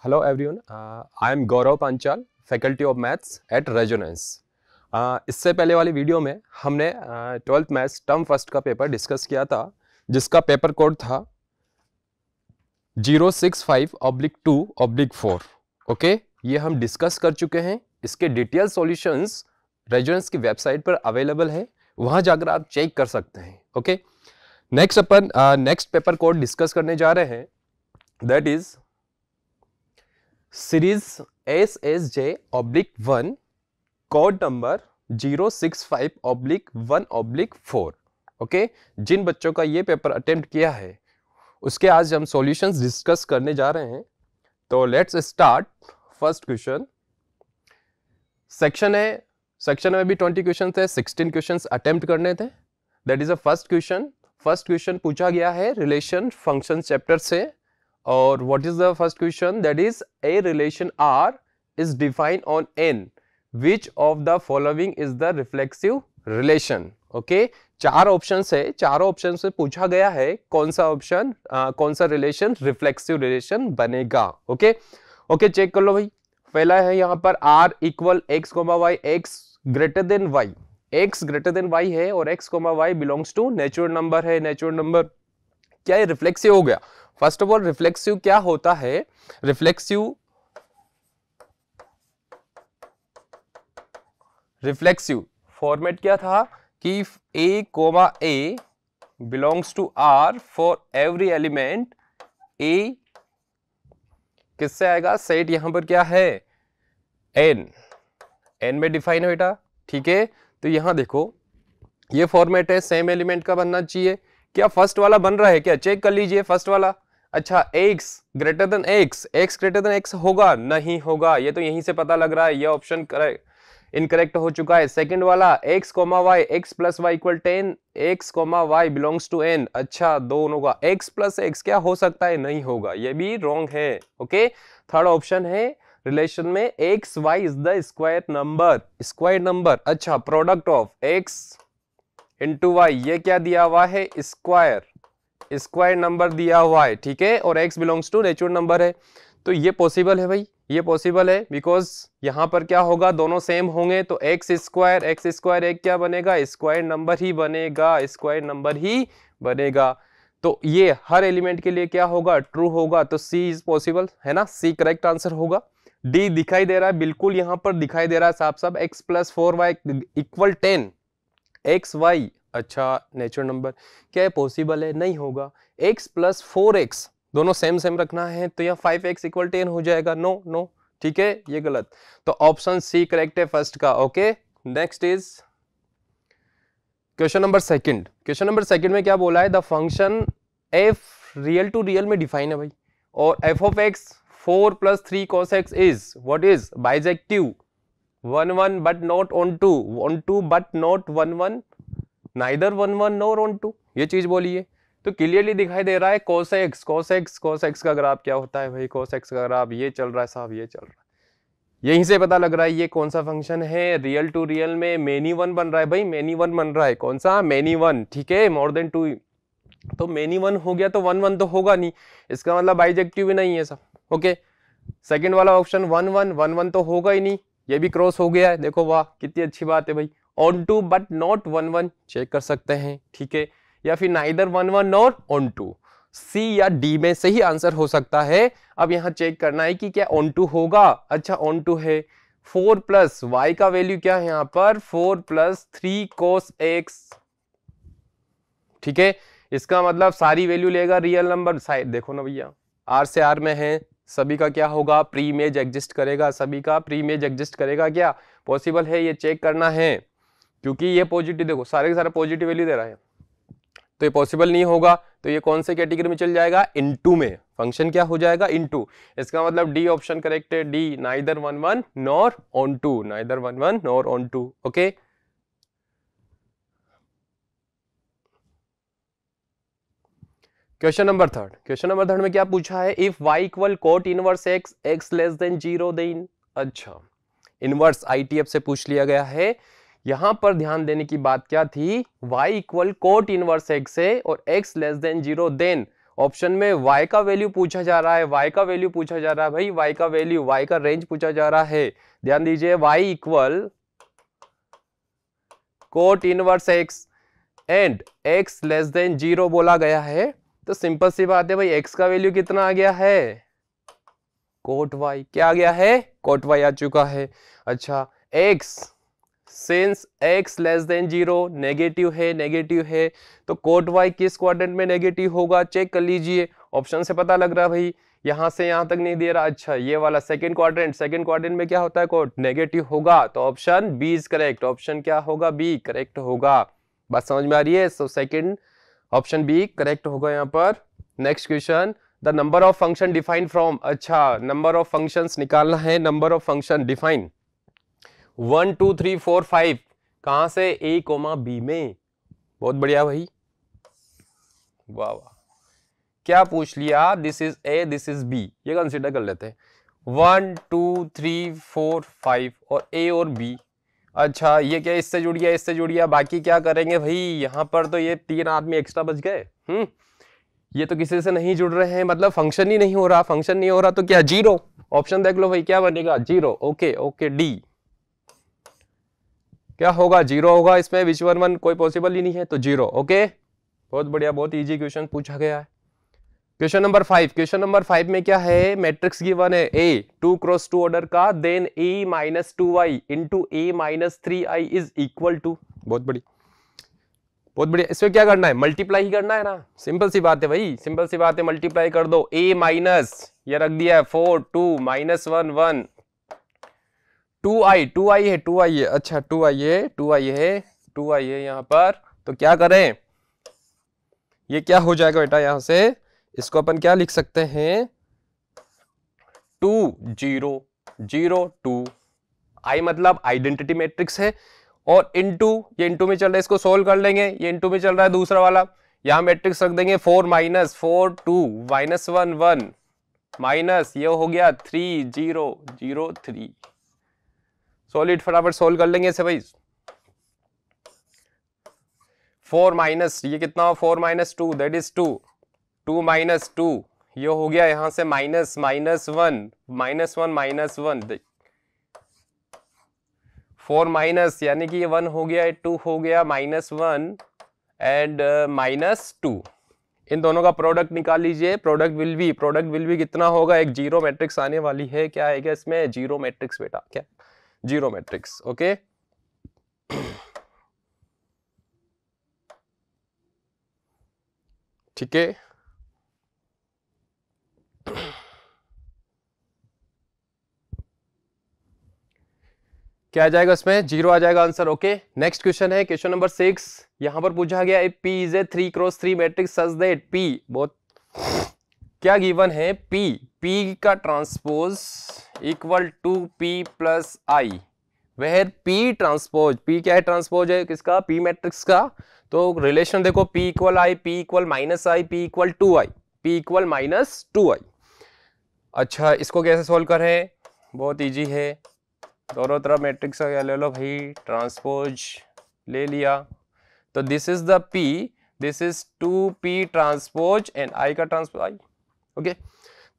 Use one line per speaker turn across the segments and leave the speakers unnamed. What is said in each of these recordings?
Hello everyone, I am Gaurav Panchal, faculty of maths at resonance. इससे पहले वाली video में हमने 12th मैथ्स टर्म फर्स्ट का पेपर डिस्कस किया था, जिसका पेपर कोड था 065/2/4। ओके, ये हम डिस्कस कर चुके हैं। इसके डिटेल सॉल्यूशंस रेजोनेंस की वेबसाइट पर अवेलेबल है, वहां जाकर आप चेक कर सकते हैं। ओके, नेक्स्ट अपन नेक्स्ट पेपर कोड डिस्कस करने जा रहे हैं, that is series SSJ/1 code number 065/1/4। Okay, जिन बच्चों का ये पेपर अटेम्प्ट किया है उसके आज हम सॉल्यूशंस डिस्कस करने जा रहे हैं। तो let's start. First question, section में भी 20 क्वेश्चन थे, 16 क्वेश्चन अटेम्प्ट करने थे। That is a first question. First question पूछा गया है रिलेशन फंक्शन चैप्टर से, और what is the first question? That is a relation R is defined on N. Which of the following is the reflexive relation? Okay, चार options है, चारों option से पूछा गया है कौन सा ऑप्शन कौन सा रिलेशन रिफ्लेक्सिव रिलेशन बनेगा। ओके ओके, चेक कर लो भाई। पहला है यहाँ पर R equal x, y, x greater than y। x greater than y है और x, y belongs to natural number है। नेचुरल नंबर क्या है? रिफ्लेक्सिव हो गया। फर्स्ट ऑफ ऑल रिफ्लेक्सिव क्या होता है? रिफ्लेक्सिव फॉर्मेट क्या था कि a, a belongs to R for every element a किससे आएगा? सेट यहां पर क्या है? n में डिफाइन है बेटा, ठीक है। तो यहां देखो ये फॉर्मेट है, सेम एलिमेंट का बनना चाहिए। क्या फर्स्ट वाला बन रहा है क्या? चेक कर लीजिए फर्स्ट वाला। अच्छा, x greater then x, x greater then x होगा? नहीं होगा, ये तो यहीं से पता लग रहा है। ये ऑप्शन इनकरेक्ट हो चुका है। सेकंड वाला x, y, x plus y equal 10, x, y belongs to n। अच्छा, दोनों का x प्लस x क्या हो सकता है? नहीं होगा, ये भी रॉन्ग है। ओके, थर्ड ऑप्शन है रिलेशन में x, y is the square number. अच्छा, product of x into y, ये क्या दिया हुआ है? स्क्वायर नंबर दिया हुआ है, ठीक है। और x belongs to natural number है, तो ये पॉसिबल है भाई, ये पॉसिबल है। बिकॉज यहां पर क्या होगा? दोनों सेम होंगे तो x स्क्वायर एक क्या बनेगा? स्क्वायर नंबर ही बनेगा। तो ये हर एलिमेंट के लिए क्या होगा? ट्रू होगा। तो C इज पॉसिबल है ना, C करेक्ट आंसर होगा। D दिखाई दे रहा है, बिल्कुल यहां पर दिखाई दे रहा है साफ साफ, x plus 4y equal 10 XY। अच्छा, नेचुरल नंबर क्या है? पॉसिबल है? नहीं होगा। x प्लस 4x दोनों सेम रखना है, तो यहाँ 5x इक्वल 10 हो जाएगा। नो, ठीक है, ये गलत। तो ऑप्शन C करेक्ट है फर्स्ट का। Okay, next is question number second. Question number second में क्या बोला है? The function f real to real में डिफाइन है भाई, और f of x 4 + 3 cos x is what is? Bijective 1 but not onto but not 1 neither 1 nor onto, ये चीज बोलिए। तो क्लियरली दिखाई दे रहा है cos x का ग्राफ क्या होता है भाई? cos x का ग्राफ ये चल रहा है साहब, ये चल रहा है। यहीं से पता लग रहा है ये कौन सा फंक्शन है। रियल टू रियल में मेनी वन बन रहा है भाई, मेनी वन बन रहा है। कौन सा? मेनी वन, ठीक है, मोर देन 2। तो मेनी वन हो गया तो 1 तो होगा नहीं, इसका मतलब बाइजेक्टिव भी नहीं है सब। ओके, सेकेंड वाला ऑप्शन 1 तो होगा ही नहीं, ये भी क्रॉस हो गया है। देखो वाह, कितनी अच्छी बात है भाई। Onto but not 1 check कर सकते हैं, ठीक है। या फिर neither 1 nor onto, C या D में सही आंसर हो सकता है। अब यहां चेक करना है कि क्या ऑन टू होगा। अच्छा, ऑन टू है। 4 प्लस y का वैल्यू क्या है यहाँ पर? 4 + 3 cos x, ठीक है। इसका मतलब सारी वैल्यू लेगा रियल नंबर साइड। देखो ना भैया, R से R में है, सभी का क्या होगा? प्री इमेज एग्जिस्ट करेगा, सभी का प्री इमेज एग्जिस्ट करेगा। क्या पॉसिबल है? ये चेक करना है, क्योंकि ये पॉजिटिव, देखो सारे के सारे पॉजिटिव वैल्यू दे रहा है, तो ये पॉसिबल नहीं होगा। तो ये कौन से कैटेगरी में चल जाएगा? इनटू में। फंक्शन क्या हो जाएगा? इनटू। इसका मतलब डी ऑप्शन करेक्ट है। D, neither 1 nor onto. Okay, question number third में क्या पूछा है? If y equal cot inverse x less than 0 then. अच्छा, इनवर्स ITF से पूछ लिया गया है। यहां पर ध्यान देने की बात क्या थी? y equal cot inverse x है और x less than 0 then option में y का वैल्यू पूछा जा रहा है, y का वैल्यू पूछा जा रहा है भाई, y का वैल्यू, y का रेंज पूछा जा रहा है। ध्यान दीजिए, y equal cot inverse x and x less than 0 बोला गया है, तो सिंपल सी बात है भाई, x का वैल्यू कितना आ गया है, कोट y। क्या आ गया है, कोट y आ चुका है। अच्छा, x since x less than 0 negative है, तो कोट y किस क्वाड्रेंट में नेगेटिव होगा, चेक कर लीजिए। ऑप्शन से पता लग रहा है भाई, यहां से यहां तक नहीं दे रहा। अच्छा, ये वाला सेकंड क्वाड्रेंट में क्या होता है, कोट नेगेटिव होगा, तो option B is correct. Option क्या होगा, बी करेक्ट होगा। बात समझ में आ रही है? So second option B correct होगा यहाँ पर। Next question, the number of function defined from. अच्छा, नंबर ऑफ फंक्शंस निकालना है, नंबर ऑफ फंक्शन डिफाइन 1 2 3 4 5 कहां से, a कोमा b में। बहुत बढ़िया भाई, वाह वाह, क्या पूछ लिया, this is a this is b, ये कंसीडर कर लेते हैं। 1 2 3 4 5 और a और b। अच्छा, ये क्या इससे जुड़ गया, इससे जुड़ गया, बाकी क्या करेंगे भाई, यहाँ पर तो ये 3 आदमी एक्स्ट्रा बच गए। ये तो किसी से नहीं जुड़ रहे हैं, मतलब फंक्शन ही नहीं हो रहा, फंक्शन नहीं हो रहा तो क्या, 0। ऑप्शन देख लो भाई, क्या बनेगा, 0। ओके ओके, डी क्या होगा, 0 होगा इसमें, विच वन कोई पॉसिबल ही नहीं है, तो 0। ओके, बहुत बढ़िया, बहुत इजी क्वेश्चन पूछा गया है। क्वेश्चन नंबर 5, क्वेश्चन नंबर 5 में क्या है, मैट्रिक्स गिवन है A 2 क्रॉस 2 ऑर्डर का, then A minus 2i into A minus 3i is equal to. बहुत बढ़िया, बहुत बढ़िया। इसमें क्या करना है, मल्टीप्लाई ही करना है ना, सिंपल सी बात है भाई, सिंपल सी बात है, मल्टीप्लाई कर दो। A माइनस, ये रख दिया है 4 2 माइनस 1 1 2i है, 2i है। अच्छा, 2i है यहाँ पर, तो क्या करें, ये क्या हो जाएगा बेटा, यहां से इसको अपन क्या लिख सकते हैं, 2 0 0 2, i मतलब आइडेंटिटी मैट्रिक्स है, और इनटू, ये इनटू में चल रहा है, इसको सोल्व कर लेंगे, ये इनटू में चल रहा है दूसरा वाला, यहां मैट्रिक्स रख देंगे 4 माइनस 4 2 माइनस 1 1 माइनस, ये हो गया 3 0 0 3। सॉलिड फटाफट सोल्व कर लेंगे इसे भाई। 4 माइनस, ये कितना हो, 4 माइनस 2 दैट इज 2, 2 माइनस 2, ये हो गया यहां से minus minus 1 minus 1 minus 1, 4 minus यानी कि ये 1 हो गया, 2 हो गया, माइनस 1 एंड माइनस 2। इन दोनों का प्रोडक्ट निकाल लीजिए, प्रोडक्ट विल बी कितना होगा, एक जीरो मैट्रिक्स आने वाली है। क्या आएगा इसमें, जीरो मैट्रिक्स बेटा, क्या, जीरो मैट्रिक्स। ओके, ठीक है, क्या आ जाएगा इसमें, 0 आ जाएगा आंसर। ओके, नेक्स्ट क्वेश्चन है क्वेश्चन नंबर 6। यहां पर पूछा गया है P is a 3 cross 3 matrix such that P, बहुत क्या गिवन है, P का transpose equal to P plus I, where P transpose, P क्या है, ट्रांसपोज है किसका, P मैट्रिक्स का। तो रिलेशन देखो, P equal I, P equal minus I, P equal 2I, P equal minus 2I। अच्छा, इसको कैसे सोल्व करें, बहुत इजी है, दोनों तरफ मैट्रिक्स का क्या ले लो भाई, ट्रांसपोज ले लिया, तो this is the P, this is 2P transpose and I का ट्रांसपोज I। ओके,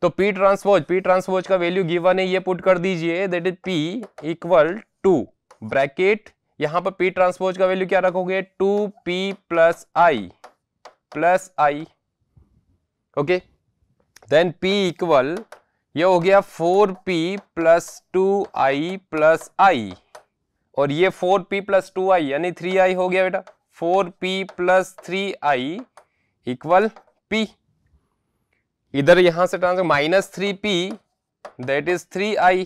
तो P ट्रांसपोज का वैल्यू गिवन है, ये पुट कर दीजिए, that is P equal to bracket, यहां पर P ट्रांसपोज का वैल्यू क्या रखोगे, 2P plus I। Okay, then P equal, ये हो गया 4P plus 2I plus I, और ये 4P प्लस 2I यानी 3I हो गया बेटा, 4P plus 3I equal P। इधर यहां से transfer minus 3P that is 3I,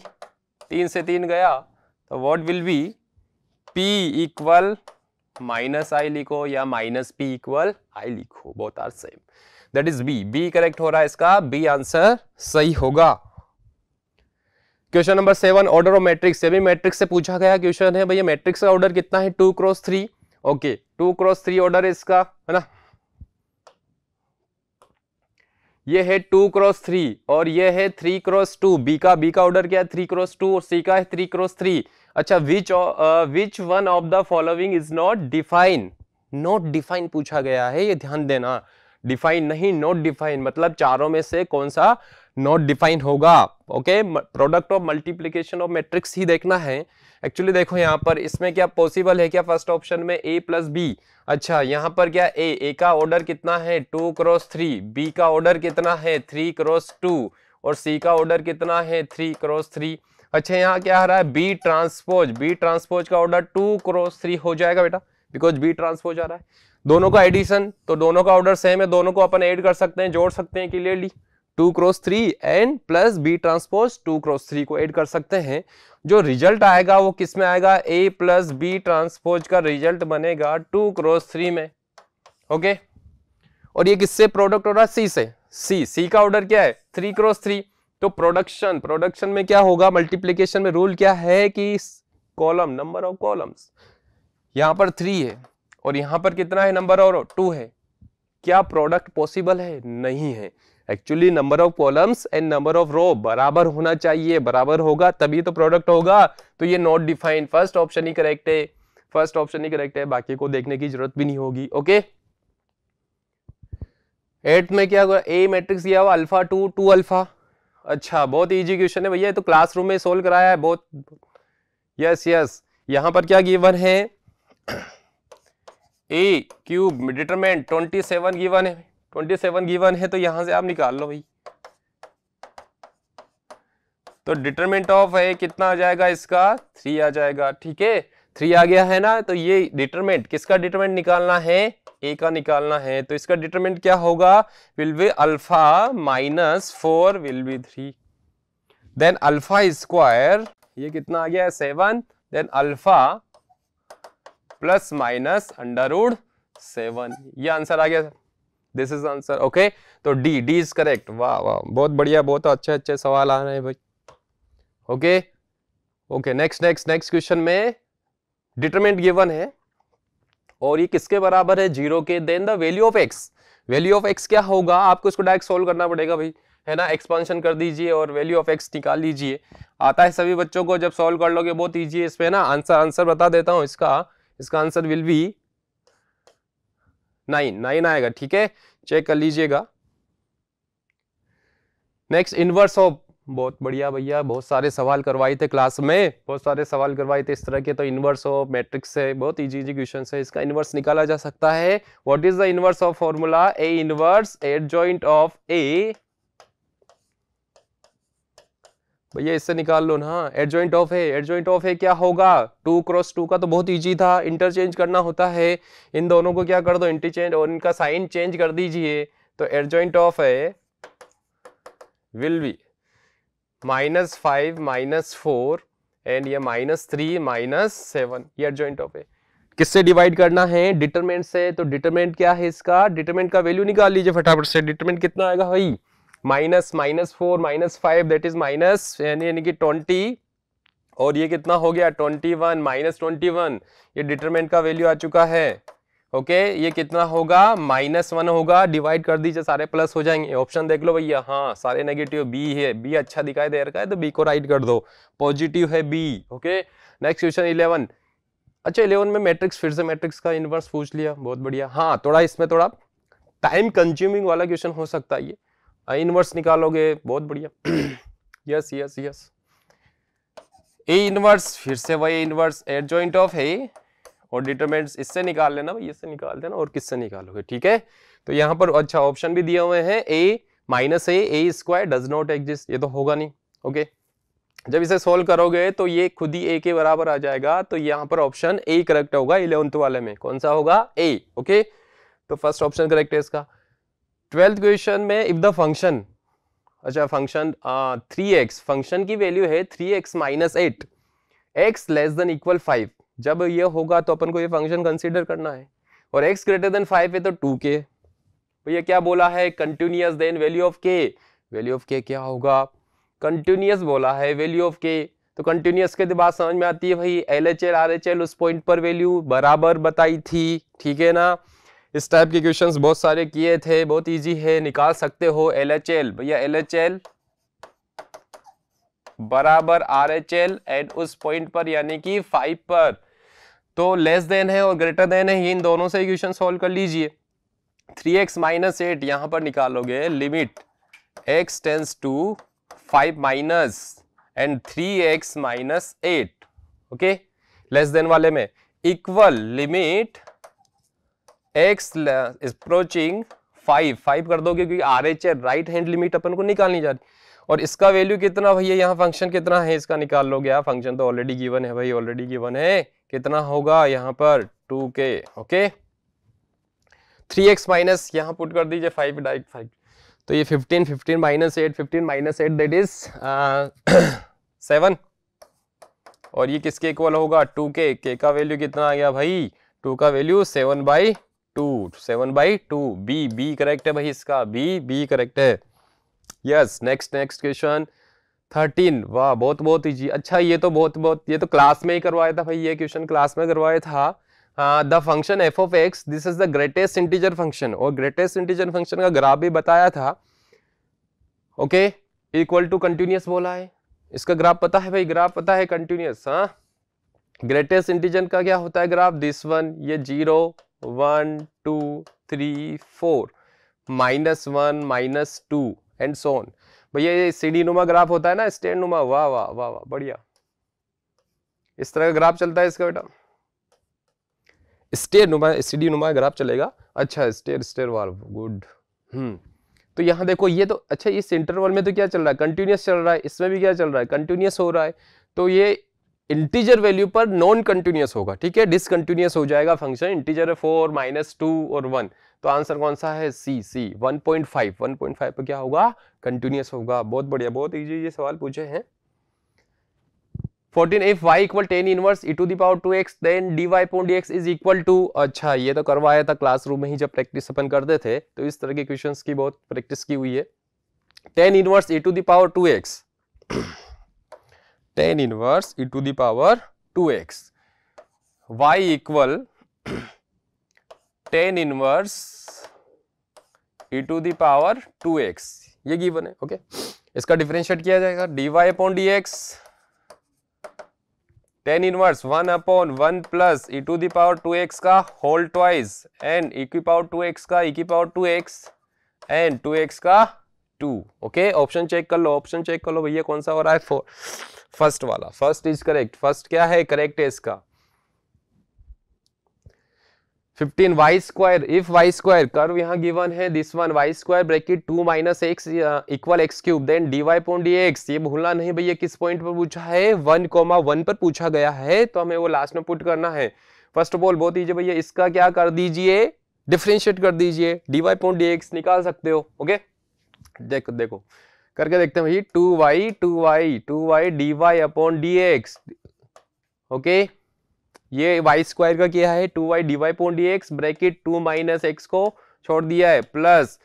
3 से 3 गया, तो what will be, P equal minus I लिखो या माइनस P इक्वल I लिखो, both are same, that is B correct हो रहा है इसका, बी आंसर सही होगा। Question number 7, order of matrix, ये भी मैट्रिक्स से पूछा गया क्वेश्चन है भैया, मैट्रिक्स का ऑर्डर कितना है, 2 क्रॉस 3। ओके, 2 क्रॉस 3 ऑर्डर है इसका, है ना, ये है 2 क्रॉस 3 और ये है 3 क्रॉस 2। बी का ऑर्डर क्या है, 3 क्रॉस 2 और सी का है 3 क्रॉस 3। अच्छा, which one of the following is not define, पूछा गया है, ये ध्यान देना। डिफाइन नहीं, नॉट डिफाइन, मतलब चारों में से कौन सा नॉट डिफाइन होगा। Okay, product of multiplication of matrix ही देखना है। एक्चुअली देखो यहाँ पर इसमें क्या पॉसिबल है क्या, फर्स्ट ऑप्शन में a प्लस बी। अच्छा यहाँ पर क्या a का ऑर्डर कितना है 2 क्रॉस 3, b का ऑर्डर कितना है 3 क्रॉस 2 और c का ऑर्डर कितना है 3 क्रॉस 3। अच्छा यहाँ क्या आ रहा है b ट्रांसपोज का ऑर्डर 2 क्रॉस 3 हो जाएगा बेटा, बिकॉज b ट्रांसपोज आ रहा है। दोनों का एडिशन, तो दोनों का ऑर्डर सेम है, दोनों को अपन ऐड कर सकते हैं, जोड़ सकते हैं clearly. 2 cross 3 and plus B transpose 2 cross 3 को ऐड कर सकते हैं। जो रिजल्ट आएगा वो किस में आएगा, a प्लस बी ट्रांसपोज का रिजल्ट बनेगा 2 क्रॉस 3 में। ओके, और ये किससे प्रोडक्ट हो रहा है, c से। c का ऑर्डर क्या है 3 क्रॉस 3। तो प्रोडक्शन में क्या होगा, मल्टीप्लीकेशन में रूल क्या है कि कॉलम, नंबर ऑफ कॉलम्स, यहां पर 3 है और यहां पर कितना है नंबर और 2 है। क्या प्रोडक्ट पॉसिबल है, नहीं है। Actually number of columns and number of row बराबर होना चाहिए, बराबर होगा तभी तो प्रोडक्ट होगा। तो ये not defined, first option he correct है, फर्स्ट ऑप्शन ही करेक्ट है, बाकी को देखने की जरूरत भी नहीं होगी। ओके, 8th में क्या हुआ, ए मैट्रिक्स दिया हुआ अल्फा 2 2 अल्फा। अच्छा बहुत इजी क्वेश्चन है भैया, ये तो क्लासरूम में सोल्व कराया है बहुत। यस यहां पर क्या गिवन है, ए क्यूब डिटरमिनेंट 27 गिवन है, 27 गिवन है, तो यहां से आप निकाल लो भाई। तो डिटरमिनेंट ऑफ ए कितना आ जाएगा इसका 3 आ जाएगा, ठीक है 3 आ गया है ना। तो ये डिटरमिनेंट किसका डिटरमिनेंट निकालना है, ए का निकालना है। तो इसका डिटरमिनेंट क्या होगा, will be alpha minus 4 will be 3, then alpha square ये कितना आ गया है 7, then alpha plus minus under root 7, ये आंसर आ गया, दिस इज आंसर। ओके, तो डी इज करेक्ट। वाह वाह बहुत बढ़िया, बहुत अच्छे सवाल आ रहे हैं भाई। ओके नेक्स्ट क्वेश्चन में डिटरमिनेंट गिवन है और ये किसके बराबर है 0 के, then the value of x क्या होगा, आपको इसको डायरेक्ट सोल्व करना पड़ेगा भाई, है ना। एक्सपांशन कर दीजिए और वैल्यू ऑफ एक्स निकाल लीजिए, आता है सभी बच्चों को, जब सोल्व कर लोगे बहुत ईजी है। इस पे ना आंसर बता देता हूं, इसका आंसर विल बी 9 आएगा, ठीक है चेक कर लीजिएगा। नेक्स्ट इनवर्स ऑफ, बहुत बढ़िया भैया, बहुत सारे सवाल करवाए थे क्लास में, बहुत सारे सवाल करवाए थे इस तरह के। तो इनवर्स ऑफ मैट्रिक्स से बहुत इजी क्वेश्चन है, इसका इनवर्स निकाला जा सकता है। What is the inverse of formula, A inverse adjoint of A, भैया इससे निकाल लो ना, एडजॉइंट ऑफ ए क्या होगा 2 क्रॉस 2 का तो बहुत इजी था, इंटरचेंज करना होता है, इन दोनों को क्या कर दो इंटरचेंज और इनका साइन चेंज कर दीजिए। तो adjoint of A will be -5 -4 and ये -3 -7, ये एडजॉइंट ऑफ ए। किससे डिवाइड करना है, डिटरमिनेंट से। तो डिटरमिनेंट क्या है इसका, डिटरमिनेंट का वैल्यू निकाल लीजिए फटाफट से। डिटरमिनेंट कितना आएगा भाई, -4 -5 दैट इज माइनस यानी कि 20 और ये कितना हो गया 21 -21, ये डिटरमिनेंट का वैल्यू आ चुका है। ओके ये कितना होगा -1 होगा, डिवाइड कर दीजिए सारे प्लस हो जाएंगे। ऑप्शन देख लो भैया, हाँ सारे नेगेटिव, बी है, बी अच्छा दिखाई दे रखा है तो बी को राइट कर दो, पॉजिटिव है बी। Okay next question 11। अच्छा 11 में मैट्रिक्स, फिर से मैट्रिक्स का इनवर्स पूछ लिया, बहुत बढ़िया। हाँ थोड़ा इसमें थोड़ा टाइम कंज्यूमिंग वाला क्वेश्चन हो सकता है, ये इनवर्स निकालोगे बहुत बढ़िया। यस ए इनवर्स, फिर से वही इनवर्स एडजॉइंट ऑफ है और डिटरमिनेंट्स इससे निकाल लेना भाई, इससे निकाल देना और किससे निकालोगे, ठीक है। तो यहाँ पर अच्छा ऑप्शन भी दिए हुए हैं, a - a square does not exist, ये तो होगा नहीं। ओके जब इसे सोल्व करोगे तो ये खुद ही a के बराबर आ जाएगा, तो यहाँ पर ऑप्शन a करेक्ट होगा 11th वाले में, कौन सा होगा a। ओके तो फर्स्ट ऑप्शन करेक्ट है इसका। 12th क्वेश्चन में इफ द फंक्शन, अच्छा फंक्शन 3x, फंक्शन की वैल्यू है 3x - 8, x less than equal 5, जब ये होगा तो अपन को ये फंक्शन कंसीडर करना है, और x ग्रेटर देन 5 है तो 2k। तो ये क्या बोला है continuous, then value of k क्या होगा, कंटिन्यूअस बोला है वैल्यू ऑफ k। तो कंटिन्यूअस के बात समझ में आती है भाई, LHL RHL उस पॉइंट पर वैल्यू बराबर बताई थी, ठीक है ना। इस टाइप के क्वेश्चंस बहुत सारे किए थे, बहुत इजी है, निकाल सकते हो। LHL भैया LHL बराबर RHL एंड उस पॉइंट पर यानी कि 5 पर, तो लेस देन है और ग्रेटर देन है, इन दोनों से इक्वेशन सॉल्व कर लीजिए। 3x माइनस 8 यहां पर निकालोगे, limit x tends to 5 minus and 3x minus 8, okay, less than वाले में equal limit x is approaching 5 कर दोगे क्योंकि RHS राइट हैंड लिमिट अपन को निकालनी जा रही, और इसका वैल्यू कितना भैया, यहाँ फंक्शन कितना है इसका निकाल लोगे आप, फंक्शन तो ऑलरेडी गिवन है भाई, ऑलरेडी गिवन है, कितना होगा यहाँ पर 2k, ओके। 3x माइनस यहाँ पुट कर दीजिए 5 डायरेक्ट 5, तो ये 15 माइनस 8 दैट इज 7, और ये किसके इक्वल होगा 2k, k का वैल्यू कितना आ गया भाई, 2 का वैल्यू 7/2, बी करेक्ट है भाई, इसका बी करेक्ट है। यस, नेक्स्ट क्वेश्चन 13, वाह बहुत इजी। अच्छा ये तो क्लास में ही करवाया था भाई, ये क्वेश्चन क्लास में करवाया था। The function f of x, this is the greatest integer function, और ग्रेटेस्ट इंटीजर फंक्शन का ग्राफ भी बताया था, ओके, इक्वल टू कंटिन्यूअस बोला है, इसका ग्राफ पता है भाई, ग्राफ पता है कंटिन्यूअस। हाँ, ग्रेटेस्ट इंटीजर का क्या होता है ग्राफ, दिस वन, ये 0 1 2 3 4 -1 -2 एंड सो ऑन। भैया ये सीढ़ी नुमा ग्राफ होता है ना, स्टेयर नुमा, वाह वाह वाह वाह बढ़िया, इस तरह का ग्राफ चलता है इसका बेटा, स्टेयर नुमा सीढ़ी नुमा ग्राफ चलेगा। अच्छा स्टेयर वाल, गुड। तो यहाँ देखो ये तो, अच्छा इस इंटरवल में तो क्या चल रहा है, कंटिन्यूअस चल रहा है, इसमें भी क्या चल रहा है, कंटिन्यूअस हो रहा है, तो ये इंटीजर वैल्यू पर नॉन कंटिन्यूअस होगा, ठीक है, डिसकंटिन्यूअस हो जाएगा फंक्शन, इंटीजर है 4 -2 और 1, तो आंसर कौन सा है, सी 1.5 पर क्या होगा, कंटिन्यूअस होगा। बहुत बढ़िया, बहुत इजी ये सवाल पूछे हैं। 14, if y equal tan inverse e to the power 2x then dy upon dx is equal to, अच्छा ये तो करवाया था क्लासरूम में ही जब प्रैक्टिस अपन करते थे, तो इस तरह के क्वेश्चंस की बहुत प्रैक्टिस की हुई है। tan inverse e to the power 2x, tan inverse e to the power 2x, y equal tan inverse e to the power 2x, ये गिवन है, ओके। इसका डिफरेंशिएट किया जाएगा, dy upon dx tan inverse 1/1 plus e to the power 2x का whole twice and e की power 2x का e की power 2x and 2x का 2, ओके। ऑप्शन चेक कर लो भैया कौन सा हो रहा है, फर्स्ट वाला, फर्स्ट इज करेक्ट, फर्स्ट क्या है, करेक्ट है इसका। 15 y square, if y square curve यहाँ गिवन है, this one y square bracket 2 - x equal x cube, then dy upon dx, ये भूलना नहीं भैया किस पॉइंट पर पूछा है, 1,1 पर पूछा गया है, तो हमें वो लास्ट में पुट करना है। फर्स्ट ऑफ ऑल बहुत इजी भैया, इसका क्या कर दीजिए, डिफरेंशिएट कर दीजिए, dy अपॉन dx निकाल सकते हो, ओके। देखो करके देखते हैं भाई, 2y dy upon dx, okay. ये y स्क्वायर का क्या है, 2y dy upon dx bracket 2 - x को छोड़ दिया है, प्लस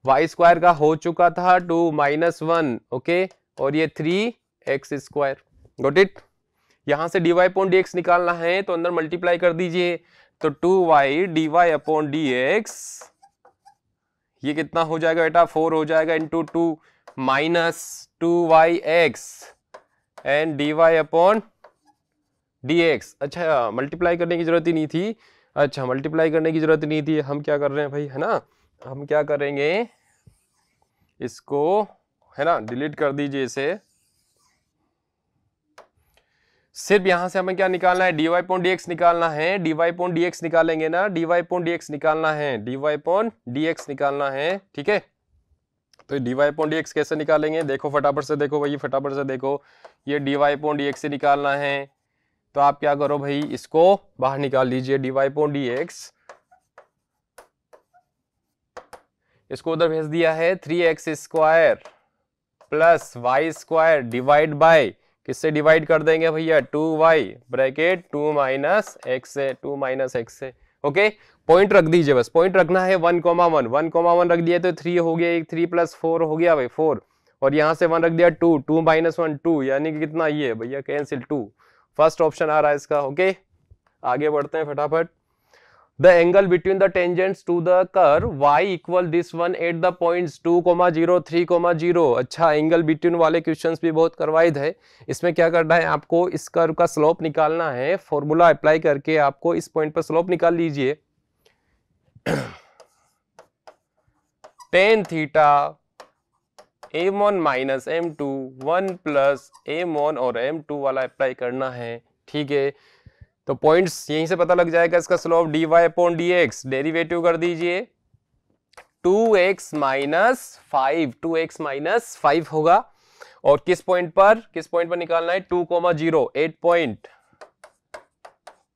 y स्क्वायर का हो चुका था 2 - 1, ओके, और ये 3x स्क्वायर, गॉट इट। यहां से dy अपॉन dx निकालना है तो अंदर मल्टीप्लाई कर दीजिए, तो 2y dy अपॉन dx, ये कितना हो जाएगा बेटा, 4 हो जाएगा into 2 minus 2yx and dy upon dx। अच्छा मल्टीप्लाई करने की जरूरत ही नहीं थी, अच्छा मल्टीप्लाई करने की जरूरत नहीं थी, हम क्या कर रहे हैं भाई, है ना, हम क्या करेंगे, इसको है ना डिलीट कर दीजिए इसे, सिर्फ यहां से हमें क्या निकालना है, dy अपॉन dx निकालना है, dy अपॉन dx निकालेंगे ना, dy अपॉन dx निकालना है, dy अपॉन dx निकालना है, ठीक है। तो dy अपॉन dx कैसे निकालेंगे, देखो फटाफट से देखो भाई, फटाफट से देखो, ये dy अपॉन dx से निकालना है, तो आप क्या करो भाई, इसको बाहर निकाल लीजिए, dy अपॉन dx, इसको उधर भेज दिया है, 3x square plus y square divide by, किससे डिवाइड कर देंगे भैया, 2y ब्रैकेट 2 - x से, 2 - x से, ओके। पॉइंट रख दीजिए, बस पॉइंट रखना है, 1,1 रख दिया तो 3 हो गया, 3 + 4 हो गया भाई 4, और यहां से 1 रख दिया 2 - 1 2, यानी कि कितना, ये भैया कैंसिल 2, फर्स्ट ऑप्शन आ रहा है इसका, ओके। आगे बढ़ते हैं फटाफट। The angle between the tangents to the curve y equal this one at the points 2,0 3,0। अच्छा एंगल बिटवीन वाले क्वेश्चंस भी बहुत करवाए थे, इसमें क्या करना है आपको, इस कर्व का स्लोप निकालना है, फॉर्मूला अप्लाई करके आपको इस पॉइंट पर स्लोप निकाल लीजिए। Tan theta m1 minus m2 1 plus m1 और m2 वाला अप्लाई करना है, ठीक है। तो पॉइंट्स यहीं से पता लग जाएगा। इसका slope dy upon dx, derivative कर दीजिए 2x माइनस 5, 2x माइनस 5 होगा। और किस पॉइंट पर निकालना है? 2,0, 8 पॉइंट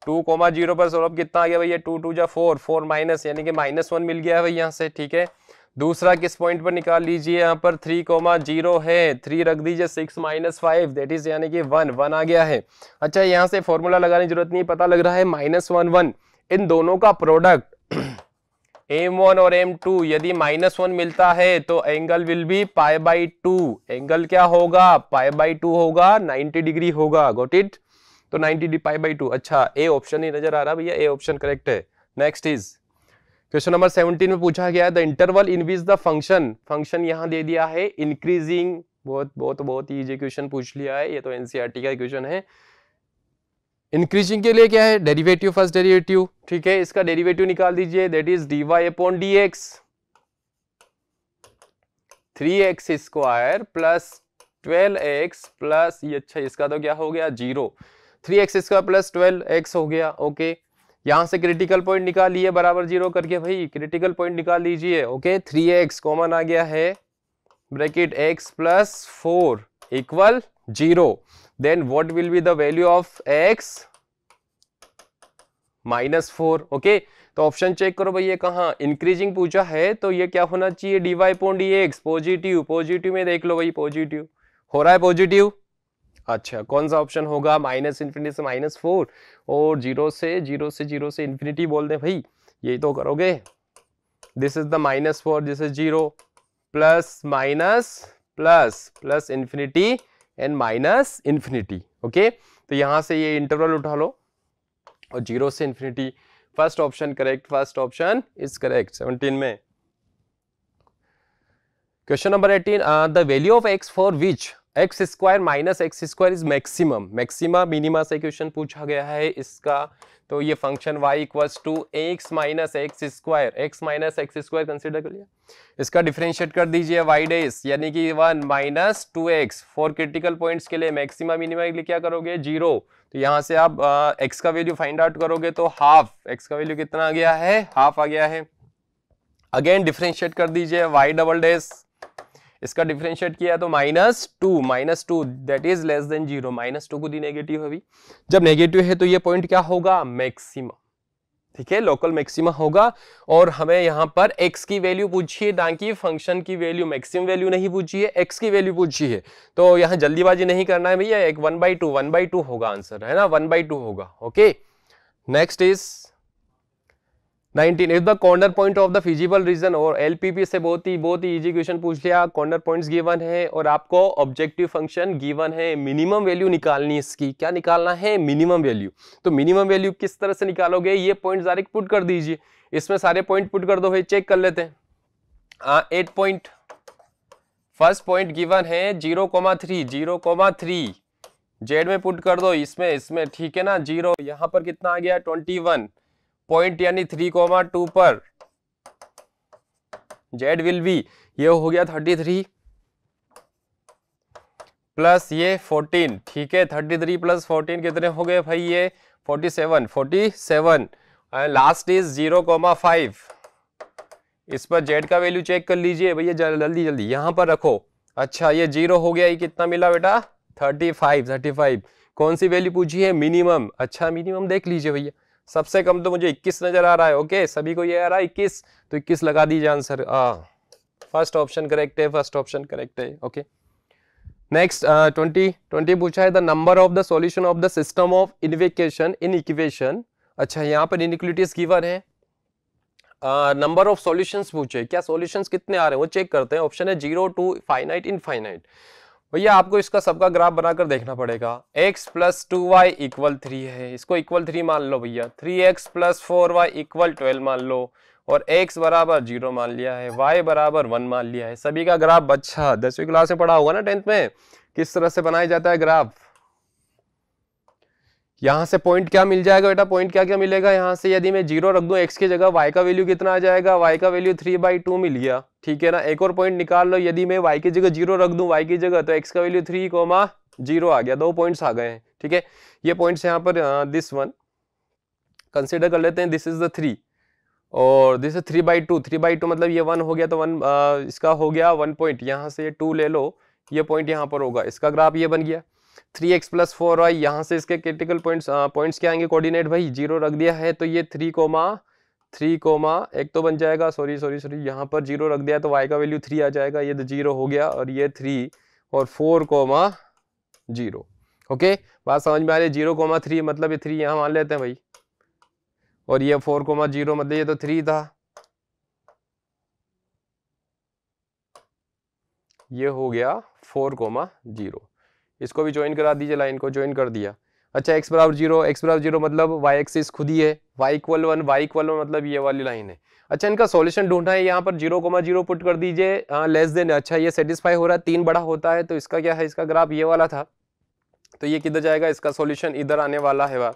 2,0 पर स्लोप कितना आ गया भैया? 2 2 जा 4, 4 माइनस यानी कि -1 मिल गया है भाई यहाँ से, ठीक है। दूसरा किस पॉइंट पर निकाल लीजिए? यहाँ पर 3,0 है, 3 रख दीजिए, 6 माइनस 5 दैट इज यानी कि 1 आ गया है। अच्छा, यहाँ से फॉर्मूला लगाने की जरूरत नहीं, पता लग रहा है -1 1। इन दोनों का प्रोडक्ट m1 और m2 यदि -1 मिलता है तो एंगल विल बी π/2। एंगल क्या होगा? π/2 होगा, 90 डिग्री होगा। Got it? तो 90 π/2। अच्छा, ए ऑप्शन ही नजर आ रहा भैया, ए ऑप्शन करेक्ट है। नेक्स्ट इज क्वेश्चन नंबर 17 में पूछा गया है the interval in which the function यहां दे दिया है इंक्रीजिंग। बहुत इजी क्वेश्चन पूछ लिया है, ये तो एनसीईआरटी का क्वेश्चन है। इंक्रीजिंग के लिए क्या है? डेरिवेटिव, फर्स्ट डेरिवेटिव, ठीक है। इसका डेरिवेटिव निकाल दीजिए, that is dy upon dx 3x square plus 12x plus ये, अच्छा इसका तो क्या हो गया? 0। 3x स्क्वायर प्लस 12x हो गया, ओके। यहां से क्रिटिकल पॉइंट निकालिए बराबर 0 करके भाई, क्रिटिकल पॉइंट निकाल लीजिए, ओके। 3x कॉमन आ गया है, bracket x plus 4 equal 0। Then what will be the value of x? -4, okay. तो ऑप्शन चेक करो भैया, कहाँ इंक्रीजिंग पूछा है तो ये क्या होना चाहिए? dy upon dx positive, positive में देख लो भाई, पॉजिटिव हो रहा है, पॉजिटिव। अच्छा, कौन सा ऑप्शन होगा? -∞ से -4 और 0 से इंफिनिटी बोल दे भाई, यही तो करोगे। This is the -4, this is 0 plus minus plus plus infinity and minus infinity, okay. तो यहां से ये इंटरवल उठा लो और 0 से infinity. First option correct, first option is correct 17 में। Question number 18 the value of x for which x square minus x square is maximum. Maxima minima से question पूछा गया है इसका। तो ये function y equals to x minus x square consider कर लिया। इसका डिफरेंशिएट कर दीजिए y डैश यानी कि 1 minus 2x। For critical points के लिए मैक्सिमा मिनिमा के लिए क्या करोगे? 0। तो यहाँ से आप x का वैल्यू फाइंड आउट करोगे तो हाफ, x का वैल्यू कितना आ गया है? हाफ आ गया है। अगेन डिफरेंशिएट कर दीजिए y डबल डैश, इसका डिफरेंशिएट किया तो -2 दैट इज लेस देन 0। -2 को दी नेगेटिव अभी, जब नेगेटिव है तो ये पॉइंट क्या होगा? मैक्सिमा, ठीक है, लोकल मैक्सिमा होगा। और हमें यहाँ पर x की वैल्यू पूछी है, ना कि फंक्शन की वैल्यू, मैक्सिमम वैल्यू नहीं पूछी है, x की वैल्यू पूछी है। तो यहाँ जल्दीबाजी नहीं करना है भैया, एक 1/2 होगा आंसर, है ना, 1/2 होगा, okay. Next is 19 if the corner point of the feasible region. और एलपीपी से बहुत ही इजी क्वेश्चन पूछ लिया। कॉर्नर पॉइंट्स गिवन है और आपको ऑब्जेक्टिव फंक्शन गिवन है, मिनिमम वैल्यू निकालनी है इसकी। क्या निकालना है? Minimum value. तो मिनिमम वैल्यू किस तरह से निकालोगे? ये पॉइंट डायरेक्ट पुट कर दीजिए, इसमें सारे पॉइंट पुट कर दो भाई, चेक कर लेते हैं। 8 पॉइंट, फर्स्ट पॉइंट गिवन है 0,3 जेड में पुट कर दो, इसमें ठीक है ना। 0 यहाँ पर कितना आ गया? 21 पॉइंट यानी 3,2 पर जेड विल बी, ये हो गया 33 प्लस ये 14, ठीक है। 33 प्लस 14 कितने हो गए भाई? ये 47 लास्ट इज 0,5। इस पर जेड का वैल्यू चेक कर लीजिए भैया, जल्दी यहां पर रखो। अच्छा, ये 0 हो गया, ये कितना मिला बेटा? 35। कौन सी वैल्यू पूछी है? मिनिमम। अच्छा, मिनिमम देख लीजिए भैया, सबसे कम तो मुझे 21 नजर आ रहा है, ओके। सभी को ये आ रहा है 21, तो 21 लगा दीजिए आंसर। फर्स्ट ऑप्शन करेक्ट है, ओके। नेक्स्ट 20 पूछा है the number of the solution of the system of inequation in equation. अच्छा, यहाँ पर इनइक्वालिटीज गिवन है, नंबर ऑफ सॉल्यूशंस पूछे। क्या सॉल्यूशंस कितने आ रहे हैं वो चेक करते हैं। ऑप्शन है 0 to फाइनाइट इनफाइनाइट। भैया आपको इसका सबका ग्राफ बनाकर देखना पड़ेगा। x प्लस 2y इक्वल 3 है, इसको इक्वल 3 मान लो भैया। 3x प्लस 4y इक्वल 12 मान लो, और x बराबर 0 मान लिया है, y बराबर 1 मान लिया है। सभी का ग्राफ बच्चा 10वीं क्लास में पढ़ा होगा ना, 10th में, किस तरह से बनाया जाता है ग्राफ। यहाँ से पॉइंट क्या मिल जाएगा बेटा, पॉइंट क्या क्या मिलेगा यहाँ से, यदि मैं 0 रख दूं x की जगह, y का वैल्यू कितना आ जाएगा, y का वैल्यू 3/2 मिल गया, ठीक है ना। एक और पॉइंट निकाल लो, यदि मैं y की जगह 0 रख दूं, y की जगह, तो x का वैल्यू 3,0 आ गया, 2 पॉइंट्स आ गए हैं, ठीक है। ये पॉइंट्स यहाँ पर दिस वन कंसिडर कर लेते हैं, दिस इज द 3 और दिस इज 3/2, 3/2 मतलब ये 1 हो गया, तो 1 इसका हो गया 1 पॉइंट, यहाँ से 2 ले लो, ये पॉइंट यहाँ पर होगा, इसका ग्राफ ये बन गया 3x + 4y। यहाँ से इसके क्रिटिकल पॉइंट्स क्या आएंगे, कोऑर्डिनेट भाई 0 रख दिया है तो ये 3, एक तो बन जाएगा, सॉरी यहाँ पर 0 रख दिया तो y का वैल्यू 3 आ जाएगा, ये तो 0 हो गया, और ये 3 और 4,0। ओके, बात समझ में आ रही है। 0,3 मतलब ये 3 यहाँ मान लेते हैं भाई, और ये 4,0 मतलब ये तो 3 था, ये हो गया 4,0। इसको भी ज्वाइन करा दीजिए, लाइन को ज्वाइन कर दिया। अच्छा x बराबर 0 मतलब y एक्सिस खुद ही है, y = 1, y = 1 मतलब ये वाली लाइन है। अच्छा, इनका सॉल्यूशन ढूंढना है, यहाँ पर 0,0 पुट कर दीजिए, लेस देन, अच्छा ये सेटिस्फाई हो रहा है, 3 बड़ा होता है तो इसका क्या है, इसका ग्राफ ये वाला था, तो ये किधर जाएगा, इसका सॉल्यूशन इधर आने वाला है,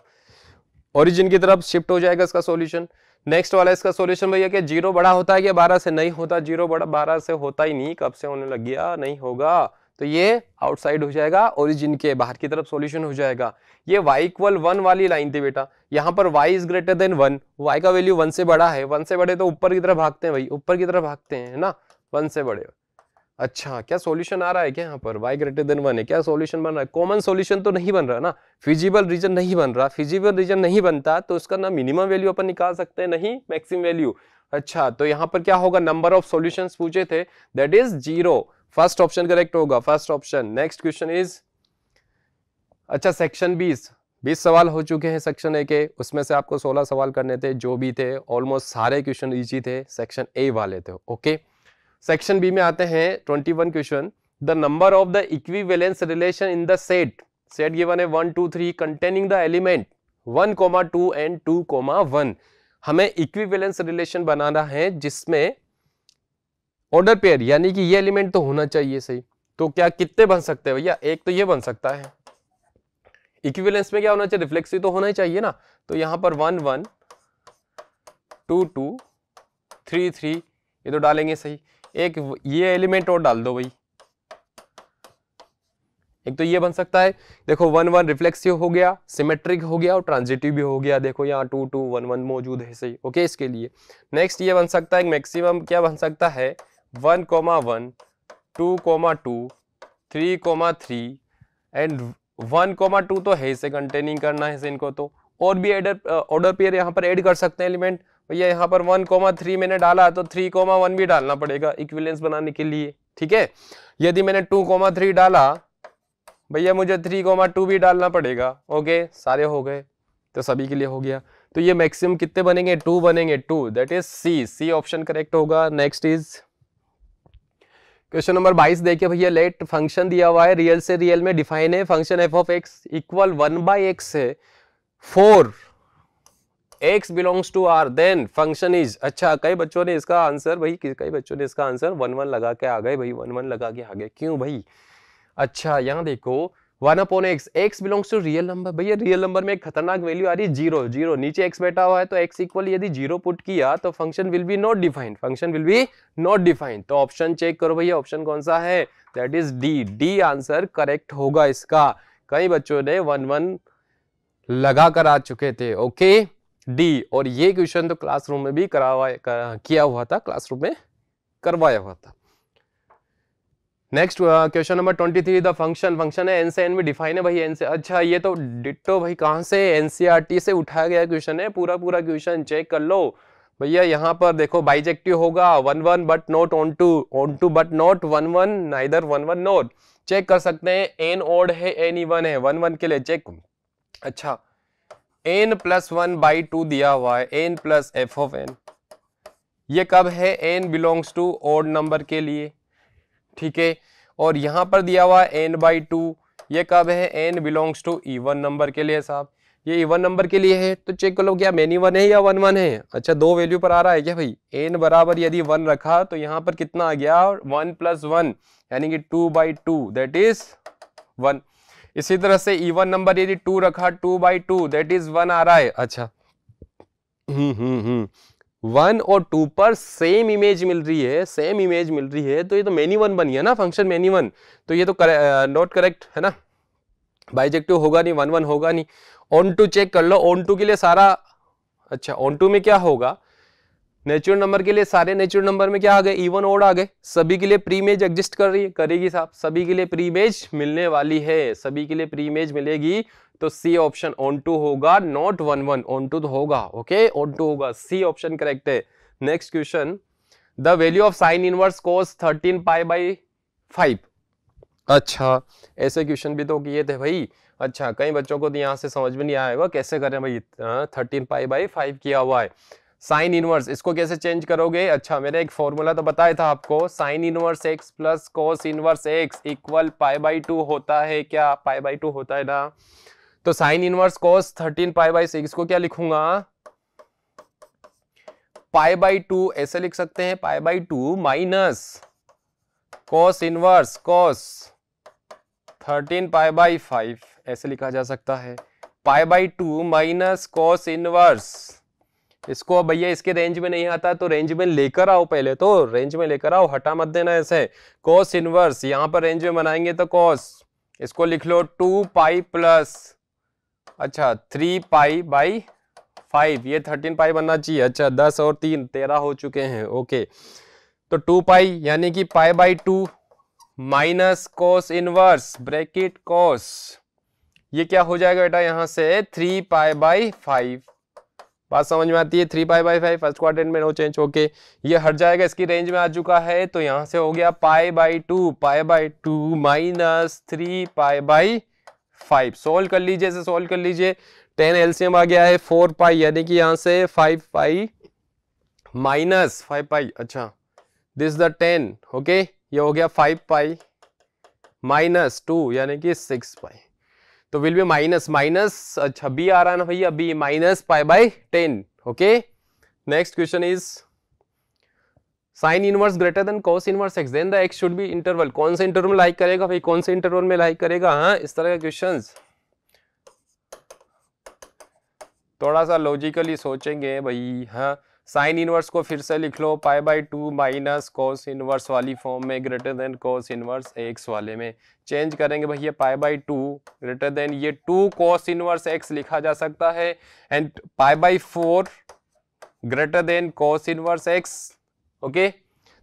ओरिजिन की तरफ शिफ्ट हो जाएगा इसका सॉल्यूशन। नेक्स्ट वाला इसका सॉल्यूशन भैया क्या 0 बड़ा होता है क्या 12 से, नहीं होता, 0 बड़ा 12 से होता ही नहीं, कब से होने लग गया, नहीं होगा, तो ये आउटसाइड हो जाएगा, ओरिजिन के बाहर की तरफ सॉल्यूशन हो जाएगा। ये y = 1 वाली लाइन थी बेटा, यहाँ पर y > 1, y का वैल्यू 1 से बड़ा है, 1 से बड़े तो ऊपर की तरफ भागते हैं भाई, ऊपर की तरफ भागते हैं, है ना, 1 से बड़े। अच्छा, क्या सॉल्यूशन आ रहा है क्या यहाँ पर, y > 1 है, क्या सॉल्यूशन बन रहा है, कॉमन सॉल्यूशन तो नहीं बन रहा ना, फिजिबल रीजन नहीं बन रहा, फिजिबल रीजन नहीं बनता तो उसका ना मिनिमम वैल्यू अपन निकाल सकते हैं, नहीं मैक्सिमम वैल्यू। अच्छा, तो यहाँ पर क्या होगा, नंबर ऑफ सॉल्यूशंस पूछे थे, that is 0, first option correct होगा, first option. Next question is, अच्छा सेक्शन 20 सवाल हो चुके हैं सेक्शन ए के, उसमें से आपको 16 सवाल करने थे, जो भी थे ऑलमोस्ट सारे क्वेश्चन इजी थे, सेक्शन ए वाले थे। ओके, सेक्शन बी में आते हैं 21 question, the number of the equivalence relation in the set given है 1 2 3 कंटेनिंग द एलिमेंट 1, 2 एंड 2, 1। हमें इक्विवेलेंस रिलेशन बनाना है जिसमें ऑर्डर पेयर, यानी कि ये एलिमेंट तो होना चाहिए सही, तो क्या कितने बन सकते हैं भैया, एक तो ये बन सकता है, इक्विवेलेंस में क्या होना चाहिए, रिफ्लेक्सिव तो होना ही चाहिए ना, तो यहां पर 1 1 2 2 3 3 ये तो डालेंगे सही, एक ये एलिमेंट और डाल दो भाई, एक तो ये बन सकता है, देखो 1 1 रिफ्लेक्सिव हो गया, सिमेट्रिक हो गया और ट्रांजिटिव भी हो गया, देखो यहाँ 2 2 1 1 मौजूद है सही। ओके, इसके लिए नेक्स्ट ये बन सकता है, मैक्सिमम क्या बन सकता है 1, 1 2, 2 3, 3 एंड 1, 2 तो है, इसे कंटेनिंग करना है इनको, तो और भी ऑर्डर पेयर यहाँ पर ऐड कर सकते हैं एलिमेंट भैया, यहाँ पर 1, 3 मैंने डाला तो 3, 1 भी डालना पड़ेगा इक्विवेलेंस बनाने के लिए, ठीक है। यदि मैंने 2, 3 डाला भैया, मुझे 3, 2 भी डालना पड़ेगा। ओके, सारे हो गए, तो सभी के लिए हो गया, तो ये मैक्सिमम कितने बनेंगे, 2 बनेंगे, 2, that is C option correct होगा। नेक्स्ट इज क्वेश्चन नंबर 22 देखिए भैया, लेट फंक्शन दिया हुआ है, रियल से रियल में डिफाइन है, function f of x equal 1/x है, 4 x belongs to r, then function is, अच्छा कई बच्चों ने इसका आंसर भाई, कई बच्चों ने इसका आंसर 1 1 लगा के आ गए भाई, 1 1 लगा के आ गए, क्यों भाई। अच्छा, यहाँ देखो 1/x, x belongs to real number, भैया रियल नंबर में एक खतरनाक वैल्यू आ रही है 0 0, नीचे x बैठा हुआ है, तो x इक्वल यदि 0 पुट किया तो function will be not defined, function will be not defined, तो ऑप्शन चेक करो भैया, ऑप्शन कौन सा है, that is D answer correct होगा इसका। कई बच्चों ने 1 1 लगा कर आ चुके थे। ओके, डी, और ये क्वेश्चन तो क्लासरूम में भी किया हुआ था, क्लासरूम में करवाया हुआ था। Next question number 23, the function है एन से एन में डिफाइन है भाई, एन से, अच्छा ये तो डिट्टो भाई, कहां से, एनसीईआरटी से उठाया गया क्वेश्चन है, पूरा क्वेश्चन चेक कर लो भैया। यहाँ पर देखो बाइजेक्टिव होगा 1 1 but not onto but not 1 1 neither 1 1 not, check कर सकते हैं, एन ओड है एन इवन है, 1 1 के लिए चेक। अच्छा, n + 1/2 दिया हुआ है, n + f of n, ये कब है, n belongs to odd number के लिए, ठीक है, और यहां पर दिया हुआ है n/2, ये कब है, n belongs to even number के लिए साहब, ये इवन नंबर के लिए है, तो चेक कर लो क्या मेनी 1 है या 1 1 है। अच्छा, दो वैल्यू पर आ रहा है क्या भाई, n बराबर यदि 1 रखा तो यहां पर कितना आ गया, 1 + 1 यानी कि 2/2, दैट इज 1। इसी तरह से इवन नंबर यदि 2 रखा 2/2 दैट इज 1 आ रहा है। अच्छा 1 और 2 पर सेम इमेज मिल रही है, सेम इमेज मिल रही है, तो ये तो मेनी वन बनी है ना, फंक्शन मेनी वन, तो ये तो नॉट करेक्ट है ना, बाइजेक्टिव होगा नहीं, 1 1 होगा नहीं। ऑन टू चेक कर लो, ऑन टू के लिए सारा, अच्छा ऑन टू में क्या होगा, नेचुरल नंबर के लिए सारे नेचुरल नंबर में क्या आ गए, इवन ओड आ गए, सभी के लिए प्री इमेज एग्जिस्ट कर रही है, करेगी साहब, सभी के लिए प्री इमेज मिलने वाली है, सभी के लिए प्री इमेज मिलेगी, तो सी ऑप्शन ऑन टू होगा, नॉट 1 1, ऑन टू तो होगा, ओके ऑन टू होगा, सी ऑप्शन करेक्ट है। Next question, the value of sine inverse कोस 13 π/5। अच्छा ऐसे क्वेश्चन भी तो किए थे भाई। अच्छा कई बच्चों को तो यहाँ से समझ में नहीं आएगा कैसे करें भाई, 13 π/5 किया हुआ है, साइन इनवर्स इसको कैसे चेंज करोगे। अच्छा मैंने एक फॉर्मूला तो बताया था आपको, sine inverse x plus cos inverse x equal π/2 होता है, क्या π/2 होता है ना, तो साइन इनवर्स कोस 13 π/6 को क्या लिखूंगा, π/2 ऐसे लिख सकते हैं, π/2 माइनस कोस इनवर्स कोस 13 π/5 ऐसे लिखा जा सकता है, π/2 माइनस कोस इनवर्स, इसको भैया इसके रेंज में नहीं आता तो रेंज में लेकर आओ, पहले तो रेंज में लेकर आओ, हटा मत देना ऐसे, कोस इनवर्स यहां पर रेंज में बनाएंगे तो कोस, इसको लिख लो 2π प्लस, अच्छा 3π/5, ये 13π बनना चाहिए, अच्छा 10 और 3 13 हो चुके हैं, ओके, तो 2π यानी कि π/2 माइनस कोस इनवर्स ब्रैकेट कोस, ये क्या हो जाएगा बेटा यहां से 3π/5, बात समझ में आती है, 3π/5 फर्स्ट क्वाड्रेंट में नो चेंज, ओके ये हट जाएगा, इसकी रेंज में आ चुका है, तो यहां से हो गया π/2 माइनस 3π/5, सोल्व कर लीजिए, इसे सोल्व कर लीजिए, 10 एलसीएम आ गया है 4π, यानी कि यहां से 5π माइनस 5π, अच्छा दिस द 10, ओके ये हो गया 5π माइनस 2 यानी कि 6π, तो विल बी माइनस माइनस, अच्छा बी आ रहा है ना भैया, B minus π/10, okay. Next question is sine inverse greater than cos inverse x, then the x should be interval, कौन से इंटरवल में लाइक करेगा भाई, कौन से इंटरवल में लाइक करेगा, हाँ इस तरह के क्वेश्चंस थोड़ा सा लॉजिकली सोचेंगे भाई, हाँ साइन इनवर्स को फिर से लिख लो π/2 माइनस कोस इनवर्स वाली फॉर्म में, greater than cos inverse x वाले में चेंज करेंगे भैया, π/2 ग्रेटर देन ये 2 कोस इनवर्स x लिखा जा सकता है, and π/4 greater than cos inverse x, okay,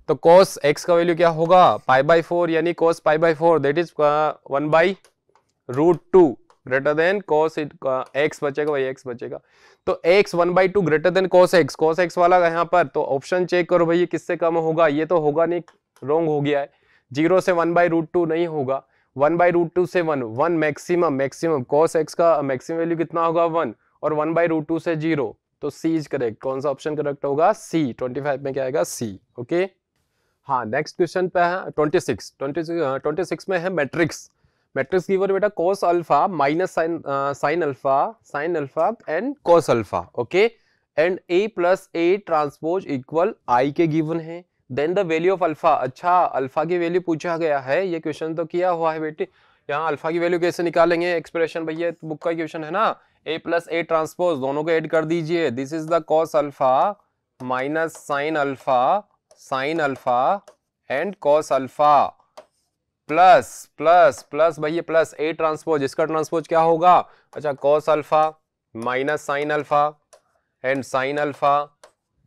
तो कोस x का वैल्यू क्या होगा, π/4 यानी cos π/4 that is 1/√2 greater than cos x बचेगा भाई, x बचेगा, तो x 1/2 greater than cos x वाला यहाँ पर, तो ऑप्शन चेक करो भाई किससे कम होगा, ये तो होगा नहीं, रॉन्ग हो गया है, 0 से 1/√2 नहीं होगा, 1/√2 से 1 मैक्सिमम कोस x का मैक्सिमम वैल्यू कितना होगा 1, और 1/√2 से 0, तो सी इज करेक्ट, कौन सा ऑप्शन करेक्ट होगा, सी, 25 में क्या आएगा सी, ओके। हाँ नेक्स्ट क्वेश्चन पे है 26 में है मैट्रिक्स, मैट्रिक्स गिवन बेटा cos alpha minus sine alpha and cos alpha, okay, and a plus a transpose equal i के गिवन है, then the value of alpha, अच्छा अल्फा की वैल्यू पूछा गया है, ये क्वेश्चन तो किया हुआ है बेटे, यहाँ अल्फा की वैल्यू कैसे निकालेंगे, एक्सप्रेशन भैया बुक का क्वेश्चन है ना, a प्लस a ट्रांसपोज दोनों को ऐड कर दीजिए, this is the cos alpha minus sine alpha and cos alpha plus plus plus भैया प्लस a ट्रांसपोज, इसका ट्रांसपोज क्या होगा, अच्छा cos alpha minus sine alpha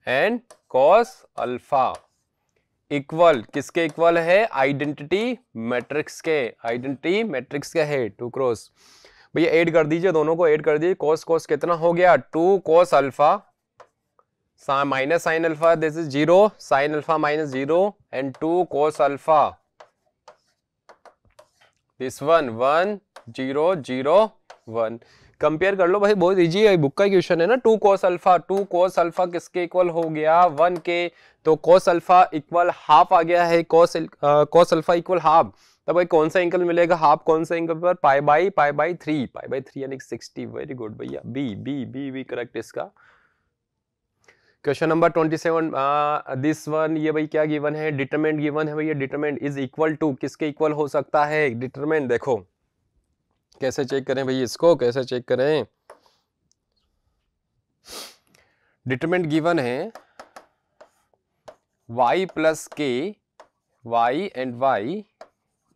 and cos alpha equal किसके इक्वल है, आइडेंटिटी मैट्रिक्स के है, 2 क्रॉस, भैया ऐड कर दीजिए, दोनों को ऐड कर दीजिए, cos कितना हो गया 2 cos alpha minus sine alpha, this is 0 sine alpha minus 0 and 2 cos alpha, this 1 1 0 0 1, compare कर लो भाई, बहुत इजी है, बुक का क्वेश्चन है ना, 2 cos अल्फा किसके इक्वल हो गया 1 के, तो cos अल्फा इक्वल हाफ आ गया है, cos अल्फा इक्वल हाफ, तब भाई कौन सा एंगल मिलेगा, हाफ कौन सा एंगल पर, π/3 यानी 60, वेरी गुड भैया, बी करेक्ट इसका। क्वेश्चन नंबर 27 दिस वन, ये भाई क्या गिवन है, डिटरमिनेंट गिवन है भैया, डिटरमिनेंट इज इक्वल टू किसके इक्वल हो सकता है, डिटरमिनेंट देखो कैसे चेक करें भाई, इसको कैसे चेक करें? डिटरमिनेंट गिवन है y प्लस के, y and y,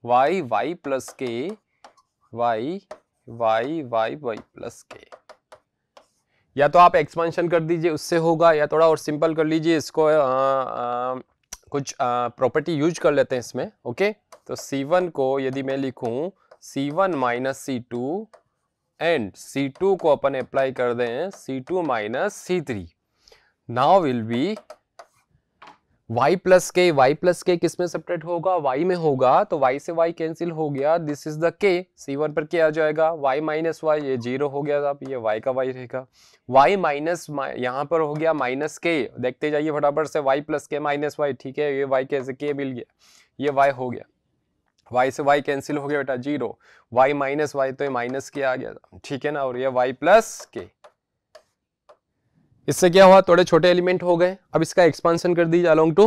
y plus के, y प्लस के। या तो आप एक्सपेंशन कर दीजिए, उससे होगा, या थोड़ा और सिंपल कर लीजिए इसको, कुछ प्रॉपर्टी यूज कर लेते हैं इसमें। ओके, तो C1 को यदि मैं लिखूं C1 minus C2 and C2 को अपन अप्लाई कर दें C2 minus C3, now will be y plus के किस में सेपरेट होगा? y में होगा, तो y से y कैंसिल हो गया, this is the k, C1 पर क्या आ जाएगा? y माइनस y, ये 0 हो गया था, ये y का y रहेगा, y माइनस यहाँ पर हो गया माइनस k, देखते जाइए फटाफट से, y प्लस के माइनस y, ठीक है, ये y कैसे k मिल गया, ये y हो गया, y से y कैंसिल हो गया बेटा 0, y माइनस y तो ये माइनस के आ गया, ठीक है ना, और ये y प्लस के। इससे क्या हुआ? थोड़े छोटे एलिमेंट हो गए। अब इसका एक्सपांशन कर दीजिए अलोंग टू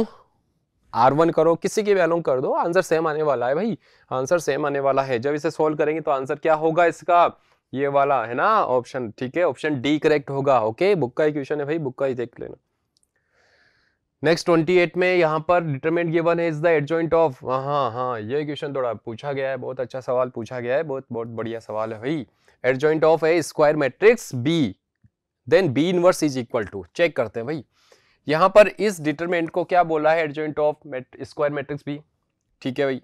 R1 करो, किसी के भी अलोंग कर दो, आंसर सेम आने वाला है भाई, आंसर सेम आने वाला है। जब इसे सोल्व करेंगे तो आंसर क्या होगा इसका? ये वाला है ना ऑप्शन, ठीक है, ऑप्शन डी करेक्ट होगा। ओके, बुक का ही क्वेश्चन है भाई, बुक का ही देख लेना। नेक्स्ट 28 में यहाँ पर डिटरमिनेंट गिवन है इज द एडजॉइंट ऑफ, हाँ ये क्वेश्चन थोड़ा पूछा गया है, बहुत अच्छा सवाल पूछा गया है, बहुत बढ़िया सवाल है भाई। Adjoint of a square matrix B then B inverse is equal to, check करते हैं भाई। यहां पर इस डिटरमिनेंट को क्या बोला है? Adjoint of square matrix B, ठीक है भाई,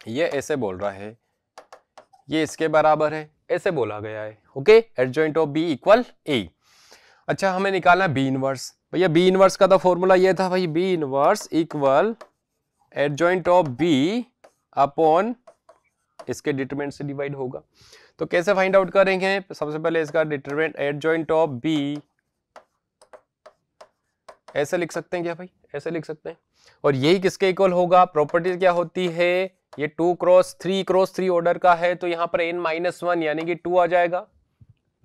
ये ऐसे बोल रहा है, ये इसके बराबर है, ऐसे बोला गया है। Okay, adjoint of B equal A. अच्छा, हमें निकालना बी इनवर्स, भैया बी इनवर्स का तो फॉर्मूला ये था भाई, B inverse equal adjoint of B upon इसके डिटरमिनेंट से डिवाइड होगा। तो कैसे फाइंड आउट करेंगे? सबसे पहले इसका डिटरमिनेंट एडजॉइंट ऑफ बी, ऐसे लिख सकते हैं क्या भाई? ऐसे लिख सकते हैं, और यही किसके इक्वल होगा? प्रॉपर्टी क्या होती है? ये 2 क्रॉस 3 ऑर्डर का है, तो यहाँ पर n-1 यानी कि 2 आ जाएगा,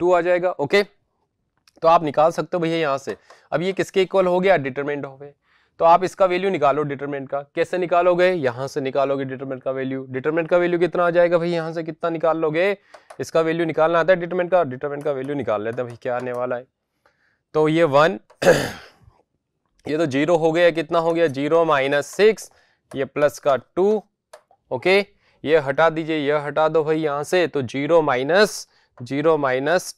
2 आ जाएगा। ओके, तो आप निकाल सकते हो भैया यहाँ से। अब ये किसके इक्वल हो गया? डिटरमिनेंट हो गए। तो आप इसका वैल्यू निकालो डिटरमिनेंट का, कैसे निकालोगे? यहाँ से निकालोगे डिटरमिनेंट का वैल्यू। डिटरमिनेंट का वैल्यू कितना आ जाएगा भाई? यहाँ से कितना निकाल लोगे? इसका वैल्यू निकालना आता है डिटरमिनेंट का, डिटरमिनेंट का वैल्यू निकाल लेते हैं भाई, क्या आने वाला है। तो ये 1 ये तो 0 हो गया, कितना हो गया? 0 माइनस 6, ये प्लस का 2। ओके, ये हटा दीजिए, ये हटा दो भाई यहाँ से, तो 0 माइनस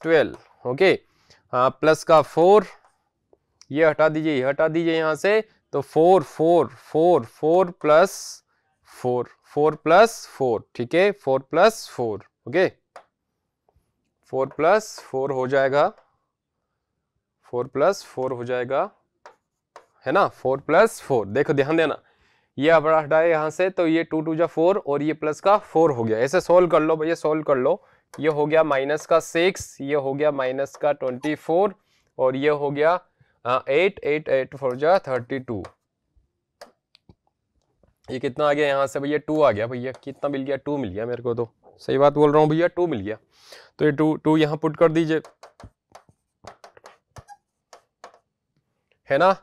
12। ओके, हाँ, प्लस का 4, ये हटा दीजिए, ये हटा दीजिए यहाँ से, तो 4 प्लस 4, ठीक है, 4 प्लस 4। ओके, 4 प्लस 4 हो जाएगा, 4 प्लस 4 हो जाएगा, है ना, 4 प्लस 4। देखो ध्यान देना, ये अब हटाए यहाँ से, तो ये 2 2 जा 4 और ये प्लस का 4 हो गया। ऐसे सोल्व कर लो भैया, सोल्व कर लो। ये हो गया माइनस का 6, ये हो गया माइनस का 24, और ये हो गया 8 8 4 जा 32। ये कितना आ गया यहाँ से भैया? 2 आ गया भैया, कितना मिल गया? 2 मिल गया मेरे को, तो सही बात बोल रहा हूँ भैया, 2 मिल गया। तो ये 2 यहाँ पुट कर दीजिए, है ना।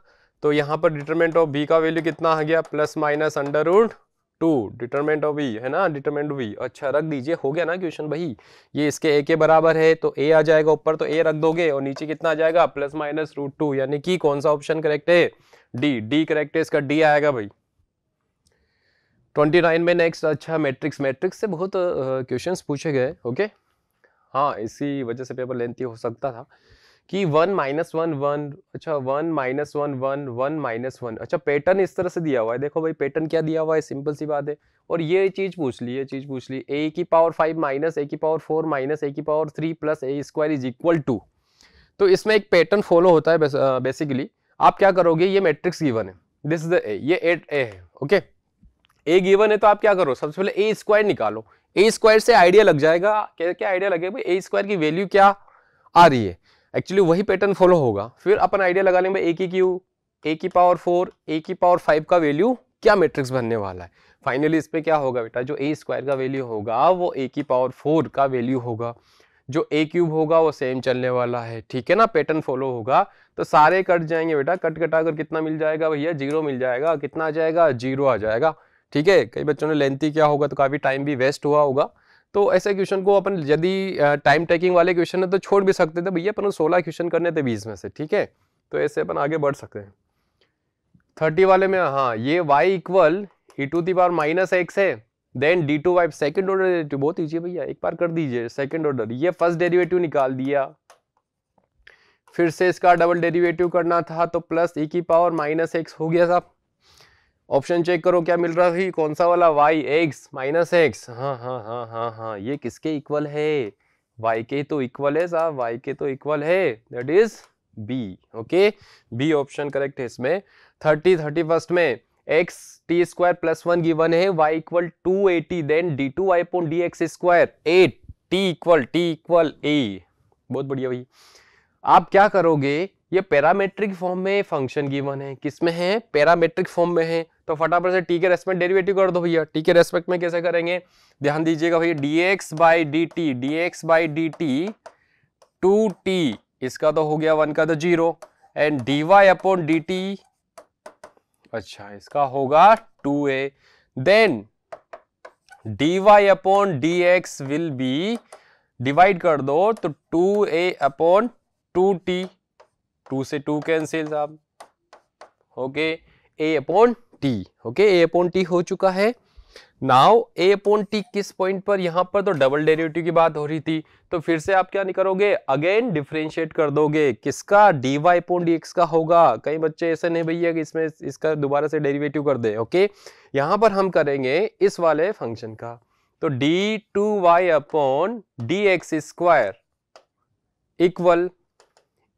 तो यहाँ पर डिटरमिनेंट ऑफ बी का वैल्यू कितना आ गया? Plus minus √2, determinant of B, है ना, डिटरमिनेंट ऑफ बी। अच्छा, रख दीजिए, हो गया ना क्वेश्चन भाई। ये इसके ए के बराबर है, तो ए आ जाएगा ऊपर, तो ए रख दोगे, और नीचे कितना आ जाएगा? प्लस माइनस √2, यानी कि कौन सा ऑप्शन करेक्ट है? डी करेक्ट है, इसका डी आएगा भाई। 29 में नेक्स्ट, अच्छा, मैट्रिक्स से बहुत क्वेश्चंस पूछे गए। ओके, हाँ, इसी वजह से पेपर लेंथी हो सकता था कि 1 -1 1, अच्छा 1 -1 1 1 -1, अच्छा पैटर्न इस तरह से दिया हुआ है। देखो भाई पैटर्न क्या दिया हुआ है, सिंपल सी बात है। और ये चीज पूछ ली, a की पावर 5 माइनस a की पावर 4 माइनस a की power 3 plus a² is equal to. तो इसमें एक पैटर्न फॉलो होता है बेसिकली। आप क्या करोगे, ये मैट्रिक्स गिवन है, दिस इज द a, ये 8a है। ओके, a गिवन है, तो आप क्या करो, सबसे पहले a² निकालो। a² से आइडिया लग जाएगा, क्या आइडिया लगेगा भाई, a² की वैल्यू क्या आ रही है। एक्चुअली वही पैटर्न फॉलो होगा। फिर अपन आइडिया लगा लेंगे a की क्यू, a की पावर 4, a की पावर 5 का वैल्यू क्या मैट्रिक्स बनने वाला है। फाइनली इस पे क्या होगा बेटा, जो a² का वैल्यू होगा वो a की पावर 4 का वैल्यू होगा, जो a³ होगा वो सेम चलने वाला है, ठीक है ना, पैटर्न फॉलो होगा। तो सारे कट जाएंगे बेटा, कट कटाकर कितना मिल जाएगा भैया? 0 मिल जाएगा। कितना आ जाएगा? 0 आ जाएगा, ठीक है। कई बच्चों ने लेंथी क्या होगा, तो काफी टाइम भी वेस्ट हुआ होगा, तो ऐसे क्वेश्चन को अपन यदि टाइम टेकिंग वाले क्वेश्चन है तो छोड़ भी सकते थे भैया, अपन 16 क्वेश्चन करने थे 20 में से, ठीक है। तो ऐसे अपन आगे बढ़ सकते हैं। 30 वाले में हाँ ये y इक्वल e⁻⁻x है, then d2y second order derivative, बहुत ईजी भैया, एक बार कर दीजिए सेकंड ऑर्डर, ये फर्स्ट डेरिवेटिव निकाल दिया, फिर से इसका डबल डेरिवेटिव करना था तो प्लस e⁻⁻x हो गया साहब। ऑप्शन चेक करो क्या मिल रहा है, कौन सा वाला, y x माइनस एक्स, हाँ हाँ हाँ हाँ हाँ, ये किसके इक्वल है, y के तो इक्वल है साहब, y के तो इक्वल है, that is b, okay, b option correct है इसमें। 31st में x t² प्लस 1 गिवन है, y equal 280, then d2y upon dx square 8, t equal a, बहुत बढ़िया भाई। आप क्या करोगे, ये पैरामेट्रिक फॉर्म में फंक्शन गिवन है, किसमें है, पैरामेट्रिक फॉर्म में है, तो फटाफट से t के रेस्पेक्ट डेरिवेटिव कर दो भैया। t के रेस्पेक्ट में कैसे करेंगे, ध्यान दीजिएगा भैया, dx बाई dt 2t, इसका तो हो गया 1 का तो 0, एंड dy अपॉन dt, अच्छा इसका होगा 2a, then dy upon dx will be, divide कर दो तो 2a अपॉन 2t, 2 से 2 कैंसिल साहब, okay, a upon t, okay, a upon t हो चुका है। नाउ a अपॉन t किस पॉइंट पर, यहां पर तो डबल डेरिवेटिव की बात हो रही थी, तो फिर से आप क्या नहीं करोगे, अगेन डिफरेंशिएट कर दोगे, किसका, dy अपॉन dx का होगा। कई बच्चे ऐसे नहीं भैया कि इसमें इसका दोबारा से डेरिवेटिव कर दे, ओके, यहां पर हम करेंगे इस वाले फंक्शन का, तो d2y upon dx square equal